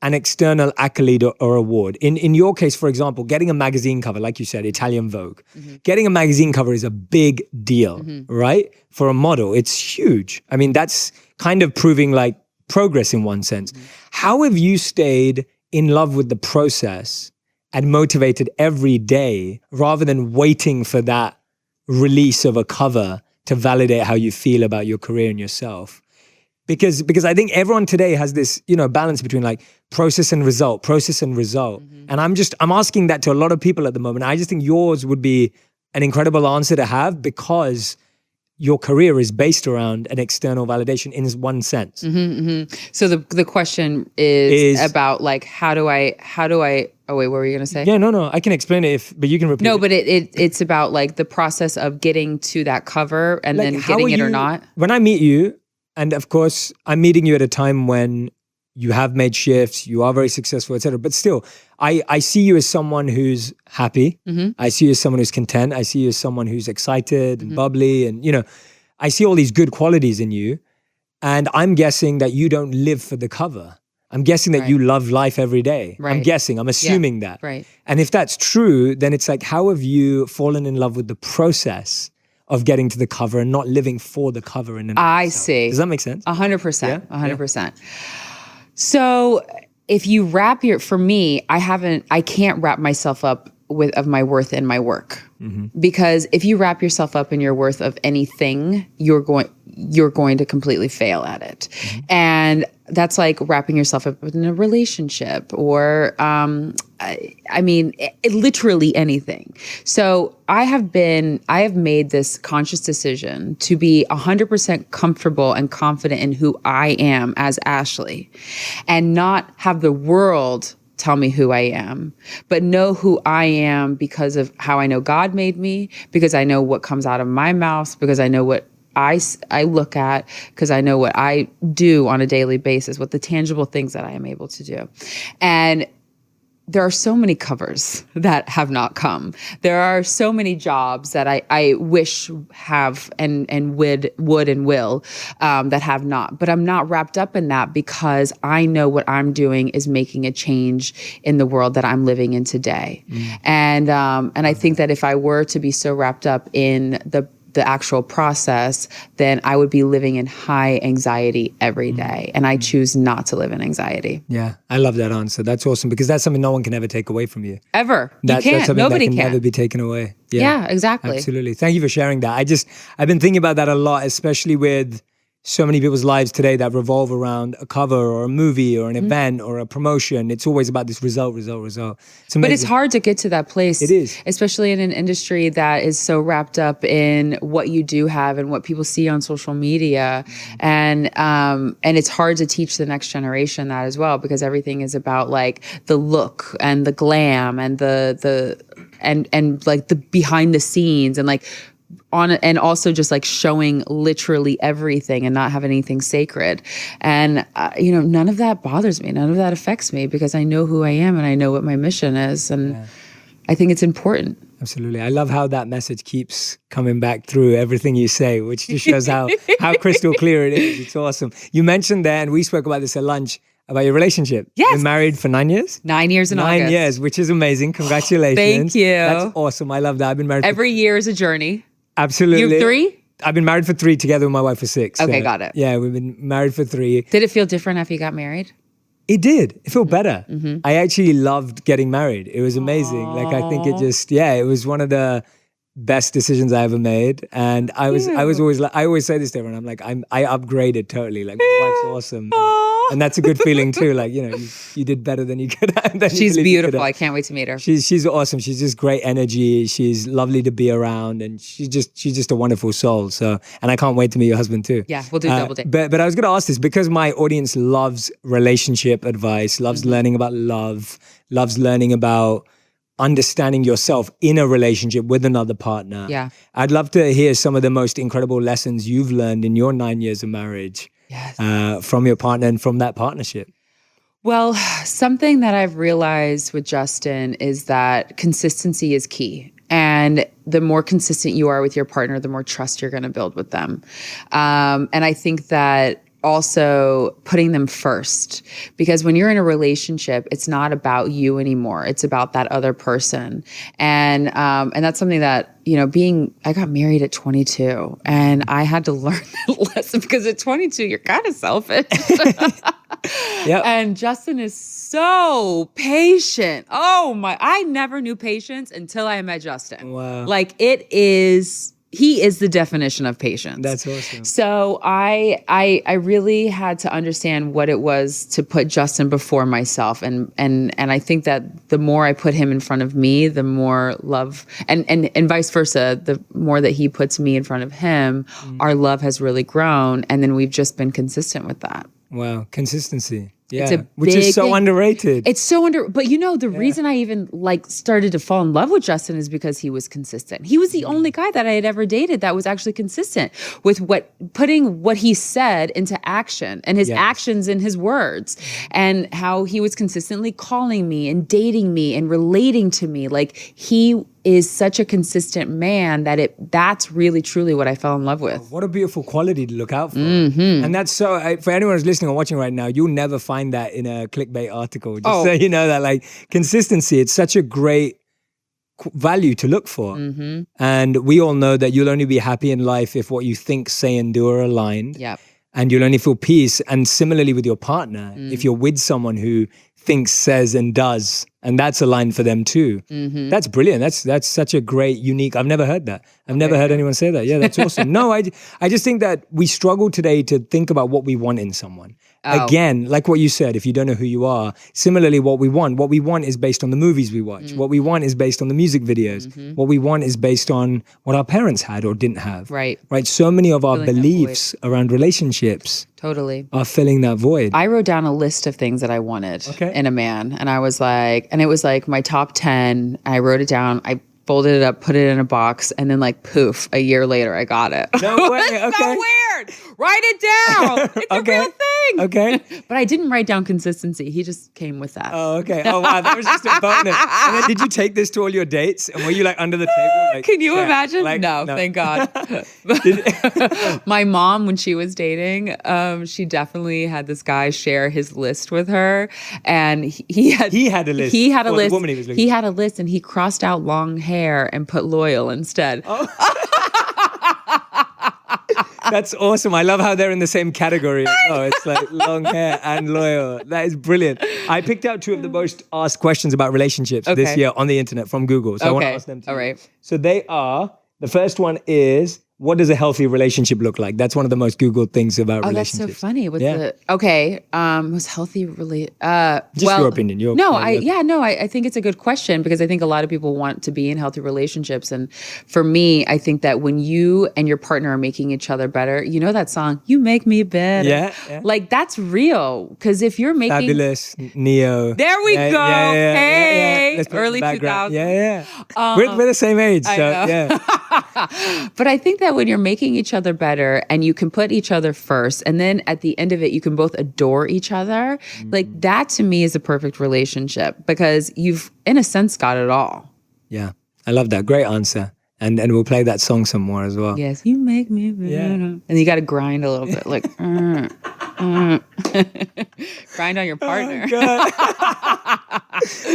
an external accolade or award. In your case, for example, getting a magazine cover, like you said, Italian Vogue. Getting a magazine cover is a big deal, right? For a model, it's huge. I mean, that's kind of proving like progress in one sense. How have you stayed in love with the process and motivated every day rather than waiting for that release of a cover to validate how you feel about your career and yourself. Because I think everyone today has this, balance between like process and result. Mm-hmm. And I'm asking that to a lot of people at the moment. I just think yours would be an incredible answer to have because your career is based around an external validation in one sense. Mm-hmm, mm-hmm. So the question is about like, how do I, oh wait, what were you going to say? Yeah, no, I can explain it but you can repeat it. No, but it's about like the process of getting to that cover and like, then getting it or not. When I meet you, and of course, I'm meeting you at a time when you have made shifts, you are very successful, etc. But still, I see you as someone who's happy. Mm-hmm. I see you as someone who's content. I see you as someone who's excited and bubbly. And, I see all these good qualities in you. And I'm guessing that you don't live for the cover. I'm guessing that you love life every day. Right. I'm assuming that. Right. And if that's true, then it's like, how have you fallen in love with the process of getting to the cover and not living for the cover? I see. Does that make sense? 100%. 100%. So if you for me, I can't wrap myself up of my worth in my work. Mm-hmm. Because if you wrap yourself up in your worth of anything, you're going to completely fail at it. Mm-hmm. And that's like wrapping yourself up in a relationship or, literally anything. So I have made this conscious decision to be 100% comfortable and confident in who I am as Ashley and not have the world tell me who I am, but know who I am because of how I know God made me, because I know what comes out of my mouth, because I know what I look at, because I know what I do on a daily basis, what the tangible things that I am able to do. And there are so many covers that have not come. There are so many jobs that I wish have and would and will that have not. But I'm not wrapped up in that because I know what I'm doing is making a change in the world that I'm living in today. And I think that if I were to be so wrapped up in the actual process, then I would be living in high anxiety every day. And I choose not to live in anxiety. Yeah, I love that answer. That's awesome because that's something no one can ever take away from you. Ever. That's something Nobody that can can. never be taken away. Yeah, exactly. Absolutely. Thank you for sharing that. I've been thinking about that a lot, especially with so many people's lives today that revolve around a cover or a movie or an event or a promotion. It's always about this result. But it's hard to get to that place. It is. Especially in an industry that is so wrapped up in what you do have and what people see on social media. And it's hard to teach the next generation that as well, because everything is about like the look and the glam and and like the behind the scenes and like and also just like showing literally everything and not having anything sacred. And, none of that bothers me. None of that affects me because I know who I am and I know what my mission is. And I think it's important. Absolutely. I love how that message keeps coming back through everything you say, which just shows how crystal clear it is. It's awesome. You mentioned there, and we spoke about this at lunch, about your relationship. Yes. You're married for 9 years? 9 years in August. 9 years, which is amazing. Congratulations. Thank you. That's awesome. I love that. I've been married every year is a journey. Absolutely. You have 3? I've been married for 3 together with my wife for 6. Okay, got it. Yeah, we've been married for 3. Did it feel different after you got married? It did. It felt better. Mm-hmm. I actually loved getting married. It was amazing. Aww. Like I think it was one of the best decisions I ever made. And I was always like, I always say this to everyone. I'm like, I upgraded totally. Like my wife's awesome. And that's a good feeling too. Like, you did better than you could have. She's beautiful. I can't wait to meet her. She's awesome. She's just great energy. She's lovely to be around, and she's just a wonderful soul. So, and I can't wait to meet your husband too. Yeah, we'll do double date. But I was going to ask this because my audience loves relationship advice, loves learning about love, loves learning about understanding yourself in a relationship with another partner. Yeah. I'd love to hear some of the most incredible lessons you've learned in your 9 years of marriage. Yes. From your partner and from that partnership. Well, something that I've realized with Justin is that consistency is key. And the more consistent you are with your partner, the more trust you're going to build with them. And I think that also putting them first, because when you're in a relationship, it's not about you anymore. It's about that other person. And that's something that, I got married at 22 and I had to learn that lesson because at 22, you're kind of selfish. Yep. And Justin is so patient. Oh my, I never knew patience until I met Justin. Wow. Like it is he is the definition of patience. That's awesome. So I really had to understand what it was to put Justin before myself, and I think that the more I put him in front of me, the more love, and vice versa, the more that he puts me in front of him, our love has really grown, and then we've just been consistent with that. Wow, consistency. It's Yeah, a which is big so thing. underrated. It's so but the reason I even like started to fall in love with Justin is because he was consistent. He was the only guy that I had ever dated that was actually consistent with putting what he said into action, and his actions in his words, and how he was consistently calling me and dating me and relating to me. Like, he is such a consistent man that's really truly what I fell in love with. What a beautiful quality to look out for. And that's for anyone who's listening or watching right now, you'll never find that in a clickbait article. Just so you know that, like, consistency, it's such a great value to look for. And we all know that you'll only be happy in life if what you think, say, and do are aligned. Yep. And you'll only feel peace. And similarly with your partner, if you're with someone who thinks, says, and does, and that's aligned for them too. That's brilliant. That's such a great, unique. I've never heard that. I've never heard anyone say that. Yeah, that's awesome. No, I just think that we struggle today to think about what we want in someone. Again, like what you said, if you don't know who you are, similarly, what we want is based on the movies we watch. What we want is based on the music videos. What we want is based on what our parents had or didn't have. Right. So many of our Filling that beliefs around relationships Totally. are filling that void. I wrote down a list of things that I wanted in a man. And I was like, and it was like my top 10. I wrote it down. I folded it up, put it in a box, and then like poof, a year later I got it. No way. It's so weird. Write it down. It's a real thing. Okay. But I didn't write down consistency. He just came with that. Oh, okay. Oh, wow. That was just a bonus. And then did you take this to all your dates? And were you like under the table? Like, Can you imagine? like, no, thank God. My mom, when she was dating, she definitely had this guy share his list with her. And he had a list. He had a list. The woman he was looking He had a list, and he crossed out long hair and put loyal instead. Oh. That's awesome. I love how they're in the same category. Oh, it's like long hair and loyal. That is brilliant. I picked out 2 of the most asked questions about relationships this year on the internet from Google. So I want to ask them to you. All right. So they are, the first one is, what does a healthy relationship look like? That's one of the most Googled things about relationships. That's so funny. Was healthy really? Just your opinion. I think it's a good question, because I think a lot of people want to be in healthy relationships, and for me, I think that when you and your partner are making each other better, you know that song, "You Make Me Better." Yeah. Like, that's real, because if you're making Fabulous, Neo. There we go. Hey, Let's put early background. 2000s. Yeah. We're the same age, so yeah. But I think that when you're making each other better, and you can put each other first, and then at the end of it, you can both adore each other, like, that to me is a perfect relationship, because you've, in a sense, got it all. Yeah. I love that. Great answer. And we'll play that song some more as well. Yes, you make me better. Yeah. And you got to grind a little bit, like, grind on your partner.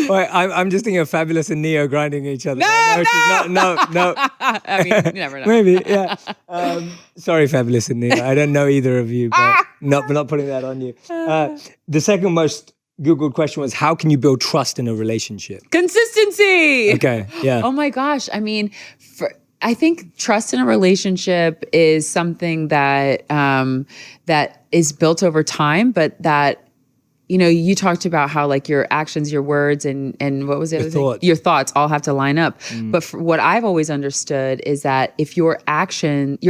Wait, I'm just thinking of Fabulous and Neo grinding each other. No. I mean, you never know. Maybe, yeah. Sorry, Fabulous and Neo. I don't know either of you, but not putting that on you. The second most Googled question was, how can you build trust in a relationship? Consistency. Okay, yeah. Oh my gosh. I mean, I think trust in a relationship is something that that is built over time, but that, you talked about how, like, your actions, your words, and what was the other thing? Your thoughts all have to line up. But what I've always understood is that if your actions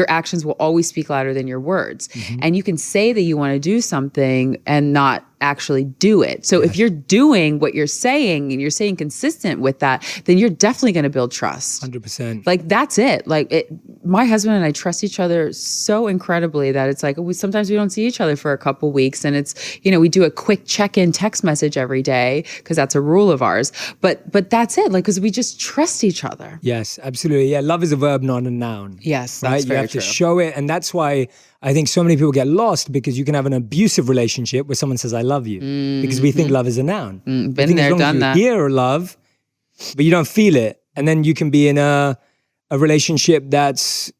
will always speak louder than your words. And you can say that you want to do something and not actually do it. So if you're doing what you're saying and you're saying consistent with that, then you're definitely going to build trust. 100%. Like, that's it. Like, my husband and I trust each other so incredibly that it's like, sometimes we don't see each other for a couple weeks, and it's, we do a quick check-in text message every day, because that's a rule of ours. But that's it. Like, because we just trust each other. Yes, absolutely. Yeah, love is a verb, not a noun. Yes, right. That's You very have true. to show it, and that's why I think so many people get lost, because you can have an abusive relationship where someone says, "I love you," because we think love is a noun. Been there, done that. You hear love, but you don't feel it, and then you can be in a relationship that's,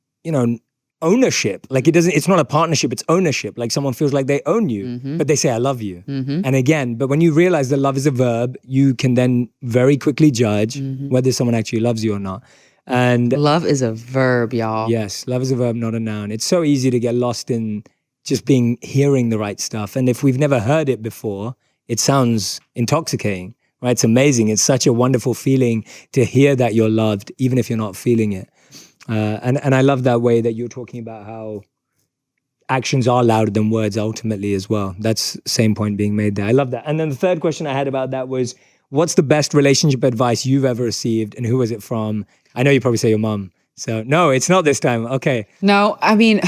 ownership. Like, it's not a partnership, it's ownership. Like, someone feels like they own you, but they say, "I love you." And again, but when you realize that love is a verb, you can then very quickly judge whether someone actually loves you or not. And love is a verb, y'all. yes, love is a verb, not a noun. It's so easy to get lost in just hearing the right stuff. And if we've never heard it before, it sounds intoxicating, right? It's amazing. It's such a wonderful feeling to hear that you're loved, even if you're not feeling it. And I love that way that you're talking about how actions are louder than words ultimately as well. That's the same point being made there. I love that. And then the third question I had about that was, what's the best relationship advice you've ever received and who was it from? I know you probably say your mom. So no, it's not this time. Okay. No, I mean,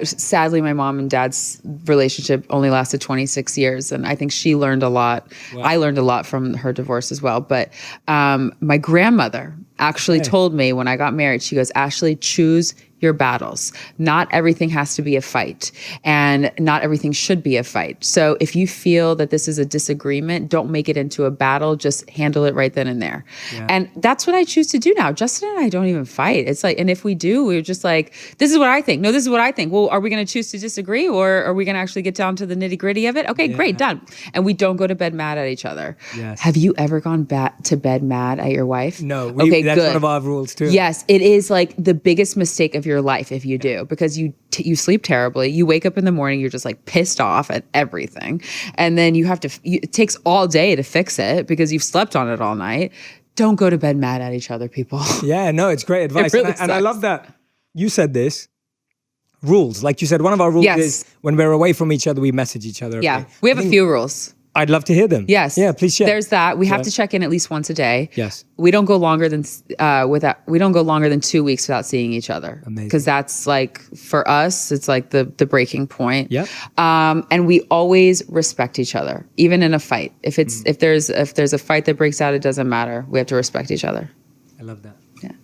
sadly, my mom and dad's relationship only lasted 26 years. And I think she learned a lot. Wow. I learned a lot from her divorce as well. But my grandmother actually told me when I got married, she goes, Ashley, choose your battles. Not everything has to be a fight, and not everything should be a fight. So if you feel that this is a disagreement, don't make it into a battle. Just handle it right then and there. Yeah. And that's what I choose to do now. Justin and I don't even fight. It's like, and if we do, we're just like, this is what I think. No, this is what I think. Well, are we going to choose to disagree, or are we going to actually get down to the nitty gritty of it? Okay, great, done. And we don't go to bed mad at each other. Yes. Have you ever gone to bed mad at your wife? No. That's one of our rules too. Yes, it is like the biggest mistake of your life if you do, because you sleep terribly. You wake up in the morning, you're just like pissed off at everything. And then you have to, it takes all day to fix it because you've slept on it all night. Don't go to bed mad at each other, people. Yeah, no, it's great advice. It really and I love that you said this. Rules. Like you said, one of our rules is when we're away from each other, we message each other. Yeah, we have a few rules. I'd love to hear them. Yes. Yeah, please share. There's that. We have to check in at least once a day. Yes. We don't go longer than 2 weeks without seeing each other. Amazing. Because that's like, for us, it's like the breaking point. Yeah. And we always respect each other, even in a fight. If there's a fight that breaks out, it doesn't matter. We have to respect each other. I love that.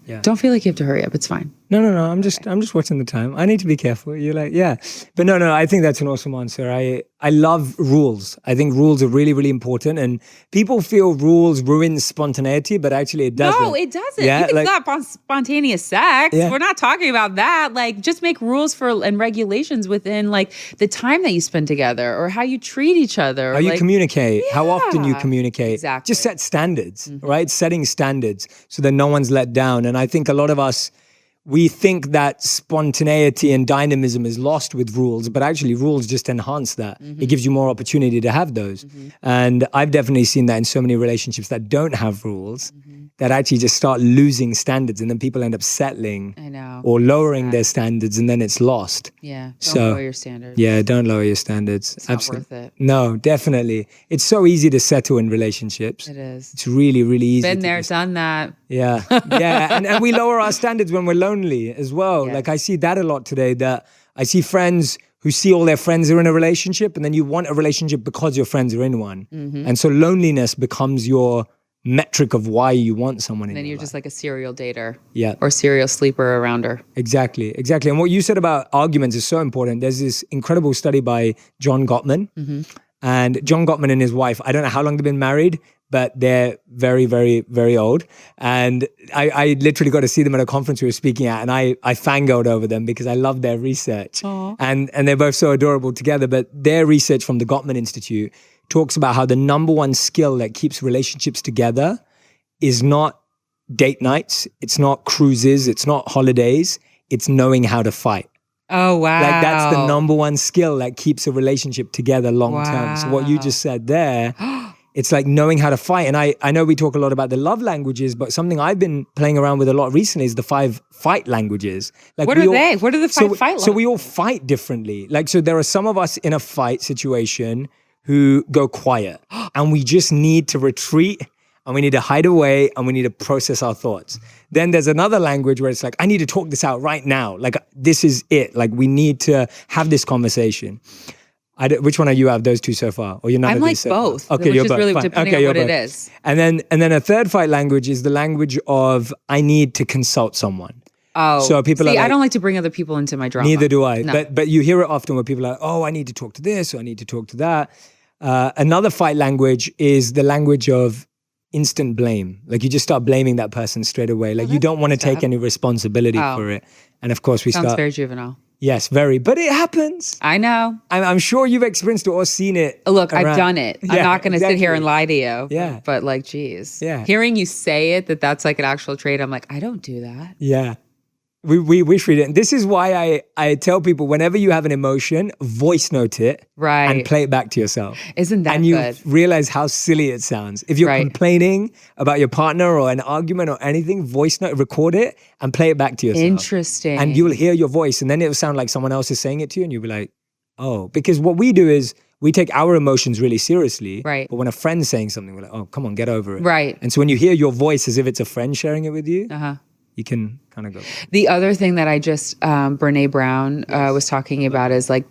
Yeah. Don't feel like you have to hurry up. It's fine. No. I'm just watching the time. I need to be careful. You're like, yeah. But no, I think that's an awesome answer. I love rules. I think rules are really, really important. And people feel rules ruin spontaneity, but actually it doesn't. No, it doesn't. Yeah, you can stop spontaneous sex. Yeah. We're not talking about that. Like, just make rules and regulations within like the time that you spend together or how you treat each other. How you communicate, how often you communicate. Exactly. Just set standards, right? Setting standards so that no one's let down. And I think a lot of us, we think that spontaneity and dynamism is lost with rules, but actually rules just enhance that. It gives you more opportunity to have those. And I've definitely seen that in so many relationships that don't have rules, that actually just start losing standards, and then people end up settling or lowering their standards, and then it's lost. Yeah, don't lower your standards. Yeah, don't lower your standards. It's not worth it. No, definitely. It's so easy to settle in relationships. It is. It's really, really easy. Been there, done that. Yeah. And we lower our standards when we're lonely as well. Yes. Like I see that a lot today, that I see friends who see all their friends are in a relationship, and then you want a relationship because your friends are in one. And so loneliness becomes your metric of why you want someone in your life. Then you're just like a serial dater. Yeah. Or serial sleeper around her. Exactly. And what you said about arguments is so important. There's this incredible study by John Gottman. And John Gottman and his wife, I don't know how long they've been married, but they're very, very, very old. And I literally got to see them at a conference we were speaking at, and I fangirled over them because I love their research. And they're both so adorable together. But their research from the Gottman Institute talks about how the number one skill that keeps relationships together is not date nights, it's not cruises, it's not holidays, it's knowing how to fight. Oh, wow. Like that's the number one skill that keeps a relationship together long term. So what you just said there, it's like knowing how to fight. And I know we talk a lot about the love languages, but something I've been playing around with a lot recently is the 5 fight languages. Like what are they? What are the 5 fight languages? So we all fight differently. Like, so there are some of us in a fight situation who go quiet, and we just need to retreat, and we need to hide away, and we need to process our thoughts. Then there's another language where it's like, I need to talk this out right now. Like, this is it. Like, we need to have this conversation. Which one are you out of those two so far? Or you're not? I'm like both. Okay, you're both. Really Fine. depending okay, on what both. It is. And then a third fight language is the language of I need to consult someone. Oh, so people are like, I don't like to bring other people into my drama. Neither do I. No. But you hear it often where people are like, oh, I need to talk to this, or I need to talk to that. Another fight language is the language of instant blame. Like you just start blaming that person straight away. Like you don't want to take any responsibility for it. And of course Sounds very juvenile. Yes, very. But it happens. I know. I'm sure you've experienced it or seen it. Look, around. I've done it. I'm Yeah, not going to sit here and exactly. lie to you. Yeah. But like, geez. Yeah. Hearing you say it, that's like an actual trait, I'm like, I don't do that. Yeah. We wish we didn't. This is why I tell people, whenever you have an emotion, voice note it Right. and play it back to yourself. Isn't that and you good? realize how silly it sounds. If you're Right. complaining about your partner or an argument or anything, voice note, record it and play it back to yourself. Interesting. And you'll hear your voice, and then it'll sound like someone else is saying it to you, and you'll be like, oh. Because what we do is we take our emotions really seriously. Right. But when a friend's saying something, we're like, oh, come on, get over it. Right. And so when you hear your voice as if it's a friend sharing it with you, Uh-huh. you can kind of go. The other thing that I just, Brene Brown was talking about is like,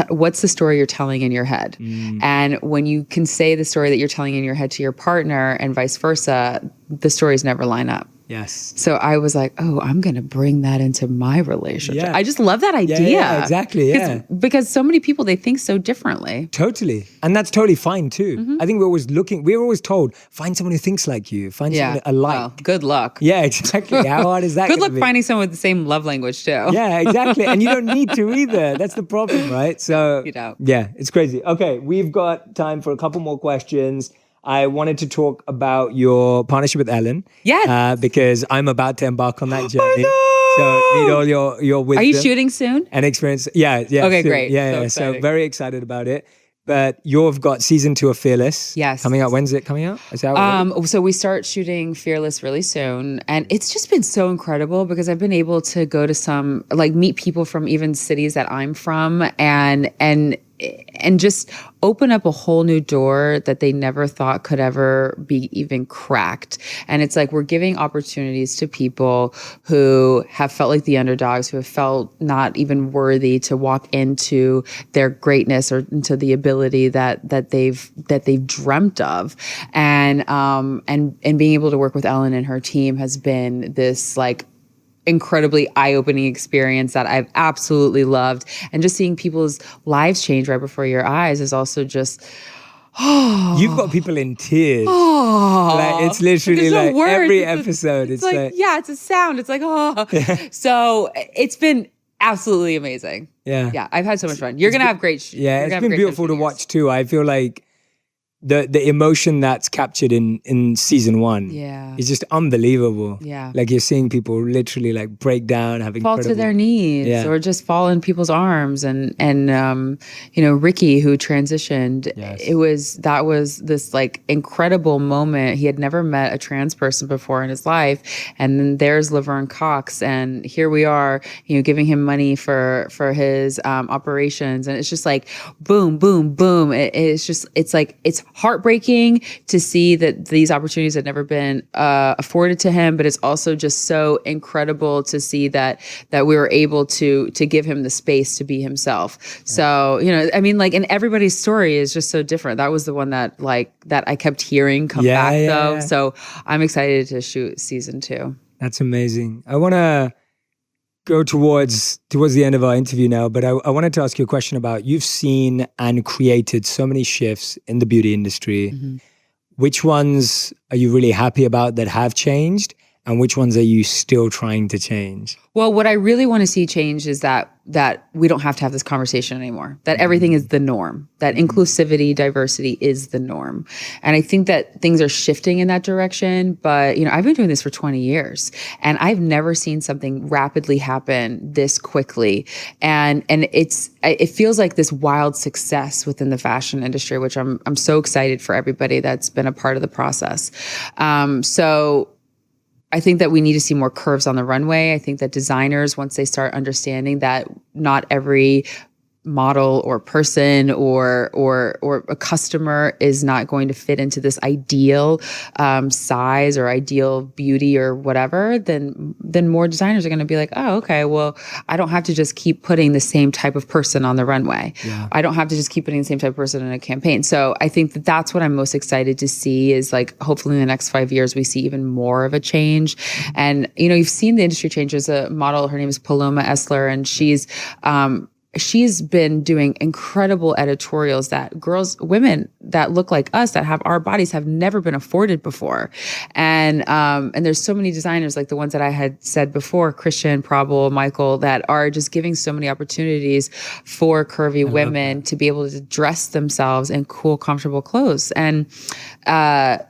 what's the story you're telling in your head? And when you can say the story that you're telling in your head to your partner and vice versa, the stories never line up. Yes. So I was like, oh, I'm going to bring that into my relationship. Yeah. I just love that idea. Yeah, exactly. Yeah. Because so many people, they think so differently. Totally. And that's totally fine too. I think we're always told, find someone who thinks like you, find someone alike. Well, good luck. Yeah, exactly. How hard is that? Good luck gonna be? finding someone with the same love language too. Yeah, exactly. And you don't need to either. That's the problem, right? So, You don't. yeah, it's crazy. Okay, we've got time for a couple more questions. I wanted to talk about your partnership with Ellen. Yes. Because I'm about to embark on that journey. So need all your wisdom. Are you shooting soon? And experience. Yeah. Okay, soon. great. Yeah, So yeah. So exciting. very excited about it. But you've got season 2 of Fearless. Yes. Coming out. When's it coming out? Is that already? So we start shooting Fearless really soon. And it's just been so incredible because I've been able to go to some, like meet people from even cities that I'm from and just open up a whole new door that they never thought could ever be even cracked. And it's like we're giving opportunities to people who have felt like the underdogs, who have felt not even worthy to walk into their greatness or into the ability that they've dreamt of. And being able to work with Ellen and her team has been this like incredibly eye-opening experience that I've absolutely loved. And just seeing people's lives change right before your eyes is also just, You've got people in tears. Like, it's literally There's no like words. every It's episode. It's like, yeah, it's a sound. It's like, So it's been absolutely amazing. Yeah. Yeah, I've had so much fun. You're going to have great Yeah, it's been beautiful to watch too. I feel like the emotion that's captured in season 1 is just unbelievable. Yeah. Like you're seeing people literally like break down, having fall to their knees or just fall in people's arms. And Ricky, who transitioned, that was this like incredible moment. He had never met a trans person before in his life. And then there's Laverne Cox, and here we are, giving him money for his operations. And it's just like, boom, boom, boom. It's heartbreaking to see that these opportunities had never been afforded to him, but it's also just so incredible to see that we were able to give him the space to be himself. Yeah. So, and everybody's story is just so different. That was the one that I kept hearing come back though. Yeah. So I'm excited to shoot season 2. That's amazing. I want to go towards the end of our interview now, but I wanted to ask you a question about, you've seen and created so many shifts in the beauty industry. Mm-hmm. Which ones are you really happy about that have changed? And which ones are you still trying to change? Well, what I really want to see change is that we don't have to have this conversation anymore, that everything is the norm, that inclusivity, diversity is the norm. And I think that things are shifting in that direction. But, I've been doing this for 20 years and I've never seen something rapidly happen this quickly. And it feels like this wild success within the fashion industry, which I'm so excited for everybody that's been a part of the process. So I think that we need to see more curves on the runway. I think that designers, once they start understanding that not every model or person or a customer is not going to fit into this ideal size or ideal beauty or whatever, then more designers are going to be like, oh, okay, well, I don't have to just keep putting the same type of person on the runway. Yeah. I don't have to just keep putting the same type of person in a campaign. So I think that that's what I'm most excited to see is like, hopefully in the next 5 years, we see even more of a change. And, you've seen the industry change. There's a model, her name is Paloma Essler, and she's been doing incredible editorials that women that look like us, that have our bodies, have never been afforded before. And there's so many designers like the ones that I had said before, Christian, Prabal, Michael, that are just giving so many opportunities for curvy women to be able to dress themselves in cool, comfortable clothes. And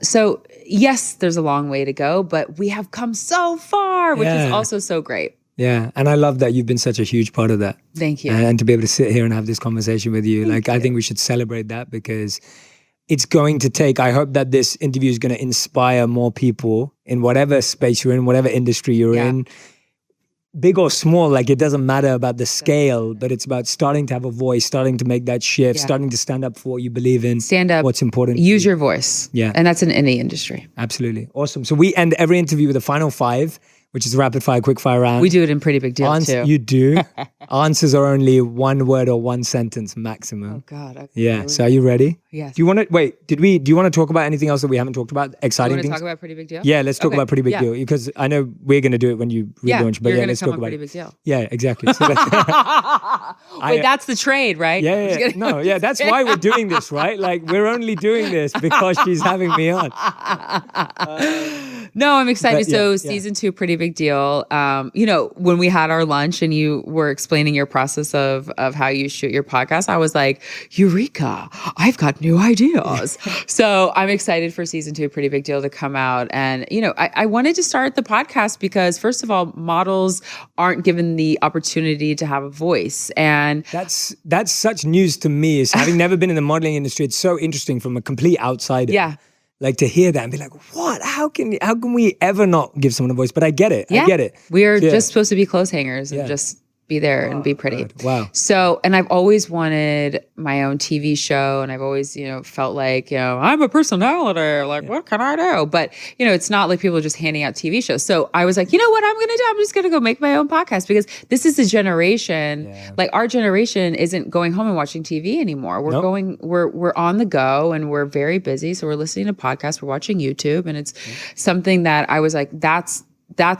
so yes, there's a long way to go, but we have come so far, which is also so great. Yeah. And I love that you've been such a huge part of that. Thank you. And to be able to sit here and have this conversation with you, I think we should celebrate that, because it's going to take, I hope that this interview is going to inspire more people in whatever space you're in, whatever industry you're in, big or small. Like, it doesn't matter about the scale, but it's about starting to have a voice, starting to make that shift, starting to stand up for what you believe in. Stand up. What's important. Use your voice. Yeah. And that's in any industry. Absolutely. Awesome. So we end every interview with a final 5, which is a rapid fire, quick fire round. We do it in Pretty Big Deal too. You do. Answers are only 1 word or 1 sentence maximum. Oh God. Okay. Yeah. So are you ready? Yes. Do you want to do you want to talk about anything else that we haven't talked about? Exciting You want to things? talk about Pretty Big Deal? Yeah, let's talk about Pretty Big Deal, because I know we're going to do it when you relaunch, but let's talk about Pretty it. Big Deal. Yeah, exactly. So Wait, that's the trade, right? yeah. No, yeah, that's why we're doing this, right? Like, we're only doing this because she's having me on. No, I'm excited. But, so season 2, Pretty Big Deal. When we had our lunch and you were explaining your process of how you shoot your podcast, I was like, Eureka, I've got new ideas. So I'm excited for season 2, Pretty Big Deal, to come out. And, I wanted to start the podcast because, first of all, models aren't given the opportunity to have a voice. And that's such news to me, is having never been in the modeling industry. It's so interesting from a complete outsider. Yeah. Like, to hear that and be like, what? How can we ever not give someone a voice? But I get it. Yeah. I get it. We're just supposed to be clothes hangers and just be there and be pretty. God. Wow. So, and I've always wanted my own TV show, and I've always, felt like, I'm a personality. Like, what can I do? But, it's not like people are just handing out TV shows. So I was like, you know what I'm going to do? I'm just going to go make my own podcast, because this is the generation, like our generation isn't going home and watching TV anymore. We're we're on the go, and we're very busy. So we're listening to podcasts, we're watching YouTube, and it's something that I was like, that's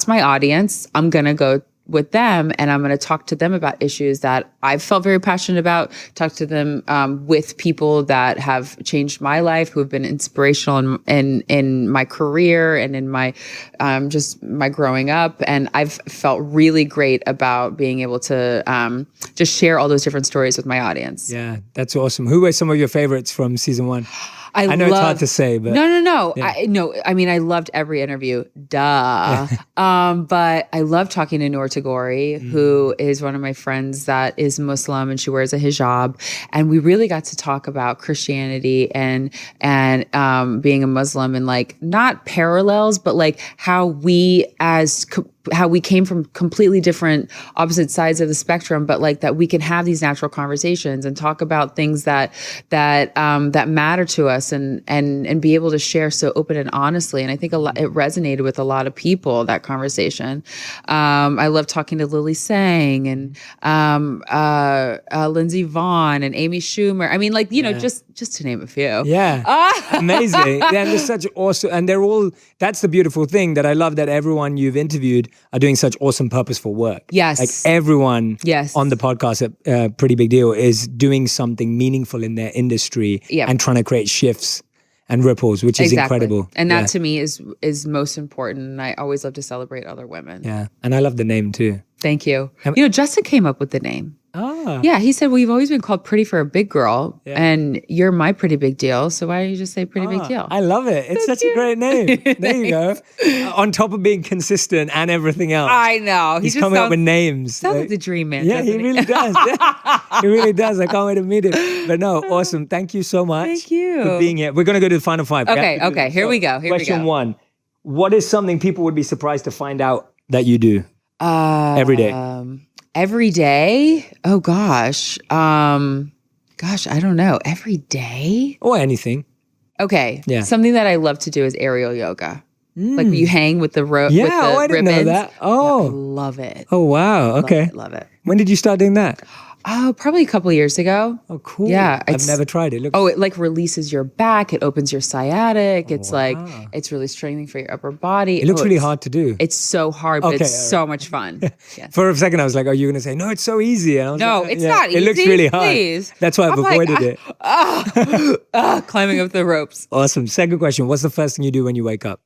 my audience. I'm going to go with them, and I'm going to talk to them about issues that I've felt very passionate about, talk to them with people that have changed my life, who have been inspirational in my career and in my just my growing up. And I've felt really great about being able to just share all those different stories with my audience. Yeah, that's awesome. Who were some of your favorites from season 1? I know it's hard to say, but no. Yeah. I loved every interview. Duh. But I love talking to Noor Tagore, who is one of my friends that is Muslim, and she wears a hijab. And we really got to talk about Christianity and being a Muslim, and like not parallels, but like how we came from completely different opposite sides of the spectrum, but like that we can have these natural conversations and talk about things that matter to us, and be able to share so open and honestly. And I think it resonated with a lot of people, that conversation. I love talking to Lily Sang and Lindsey Vonn and Amy Schumer. I mean, like, just to name a few. Yeah. Amazing. And they're such awesome, and they're all, that's the beautiful thing that I love, that everyone you've interviewed are doing such awesome, purposeful work. Yes. Like, everyone on the podcast at Pretty Big Deal is doing something meaningful in their industry and trying to create shifts and ripples, which is incredible. And that to me is most important. And I always love to celebrate other women. Yeah. And I love the name too. Thank you. Justin came up with the name. Ah. Yeah, he said, well, you've always been called pretty for a big girl, and you're my pretty big deal. So why don't you just say pretty big deal? I love it. It's such a great name. There you go. On top of being consistent and everything else. I know. He's coming up with names. Sounds like the dream man. Yeah, he really does. He really does. I can't wait to meet him. But no, awesome. Thank you so much. Thank you for being here. We're going to go to the final 5. Okay. Here we go. Question 1. What is something people would be surprised to find out that you do every day? Every day? Oh gosh. I don't know. Every day? Or anything. Okay. Yeah. Something that I love to do is aerial yoga. Like you hang with the rope. Yeah, with the I didn't ribbons. know that. Oh. Yeah, I love it. Oh, wow. Okay. Love it. When did you start doing that? Oh, probably a couple of years ago. Oh, cool. Yeah, I've never tried it. It like releases your back. It opens your sciatic. It's like, wow. it's really strengthening for your upper body. It looks really hard to do. It's so hard, but it's so much fun. Yeah. For a second, I was like, are you going to say, no, it's so easy? And I was No, like, it's not easy. It looks really hard. Please. That's why I've avoided it. Climbing up the ropes. Awesome. Second question. What's the first thing you do when you wake up?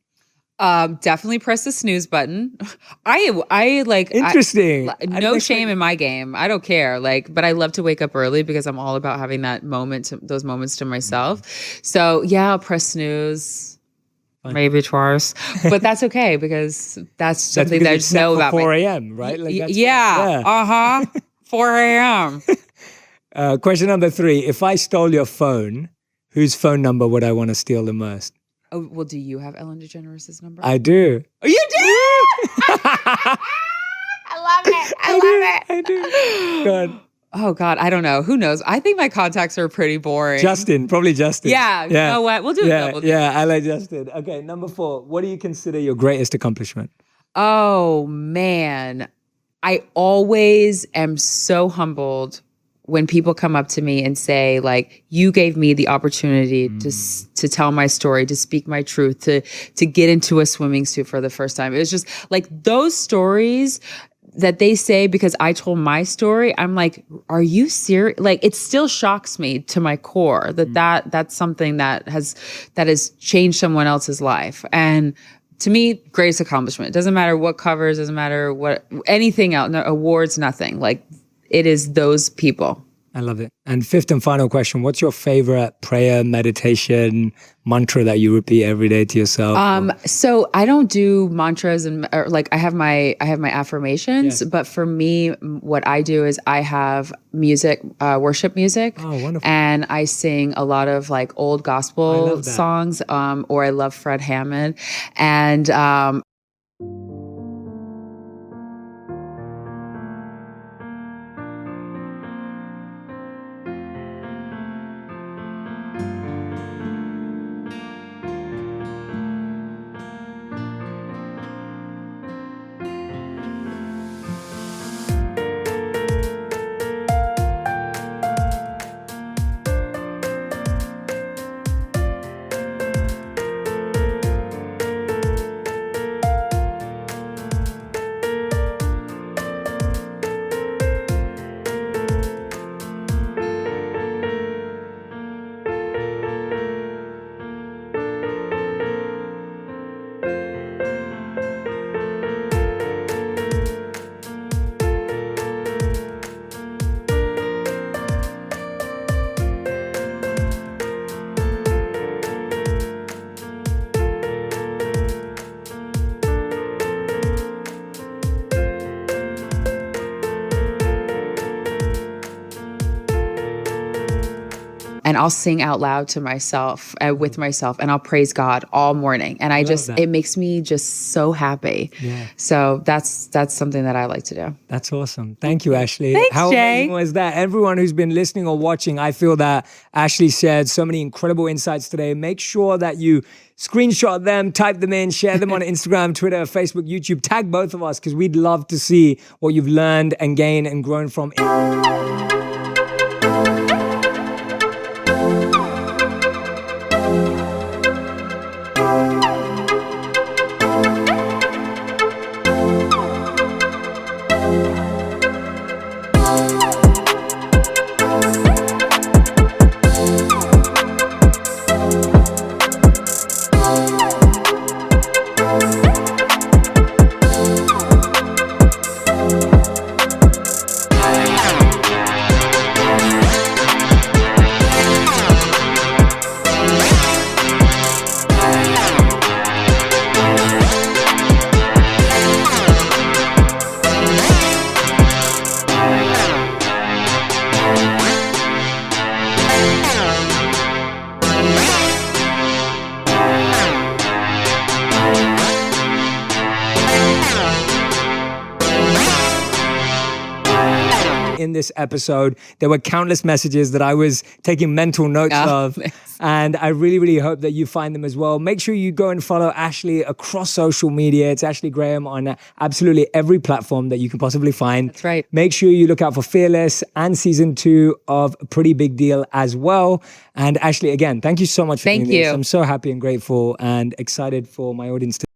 Definitely press the snooze button. I like Interesting. No shame in my game. I don't care. Like, but I love to wake up early because I'm all about having those moments to myself. So yeah, I'll press snooze. Fine. Maybe twice, but that's okay because that's something that I just know about. 4 a.m. right? Like yeah. 4 a.m. Question number 3. If I stole your phone, whose phone number would I want to steal the most? Oh, well, do you have Ellen DeGeneres' number? I do. Oh, you do? I love it. I do. God. Oh, God. I don't know. Who knows? I think my contacts are pretty boring. Probably Justin. Yeah. You know what? We'll do a double. Yeah, I like Justin. Okay, number 4. What do you consider your greatest accomplishment? Oh, man. I always am so humbled when people come up to me and say, like, you gave me the opportunity to tell my story, to speak my truth, to get into a swimming suit for the first time. It was just like those stories that they say because I told my story. I'm like, are you serious? Like, it still shocks me to my core that's something that has changed someone else's life. And to me, greatest accomplishment. It doesn't matter what covers, doesn't matter what anything else, no awards, nothing. Like, it is those people. I love it. And 5th and final question, what's your favorite prayer, meditation, mantra that you repeat every day to yourself? So I don't do mantras like I have my affirmations, but for me, what I do is I have music, worship music. Oh, wonderful. And I sing a lot of like old gospel songs, or I love Fred Hammond. And, and I'll sing out loud to myself, with myself, and I'll praise God all morning. And it makes me just so happy. Yeah. So that's something that I like to do. That's awesome. Thank you, Ashley. Thanks, How Jay. amazing was that? Everyone who's been listening or watching, I feel that Ashley shared so many incredible insights today. Make sure that you screenshot them, type them in, share them on Instagram, Twitter, Facebook, YouTube. Tag both of us because we'd love to see what you've learned and gained and grown from. in this episode. There were countless messages that I was taking mental notes of. And I really, really hope that you find them as well. Make sure you go and follow Ashley across social media. It's Ashley Graham on absolutely every platform that you can possibly find. That's right. Make sure you look out for Fearless and season 2 of Pretty Big Deal as well. And Ashley, again, thank you so much for doing this. I'm so happy and grateful and excited for my audience to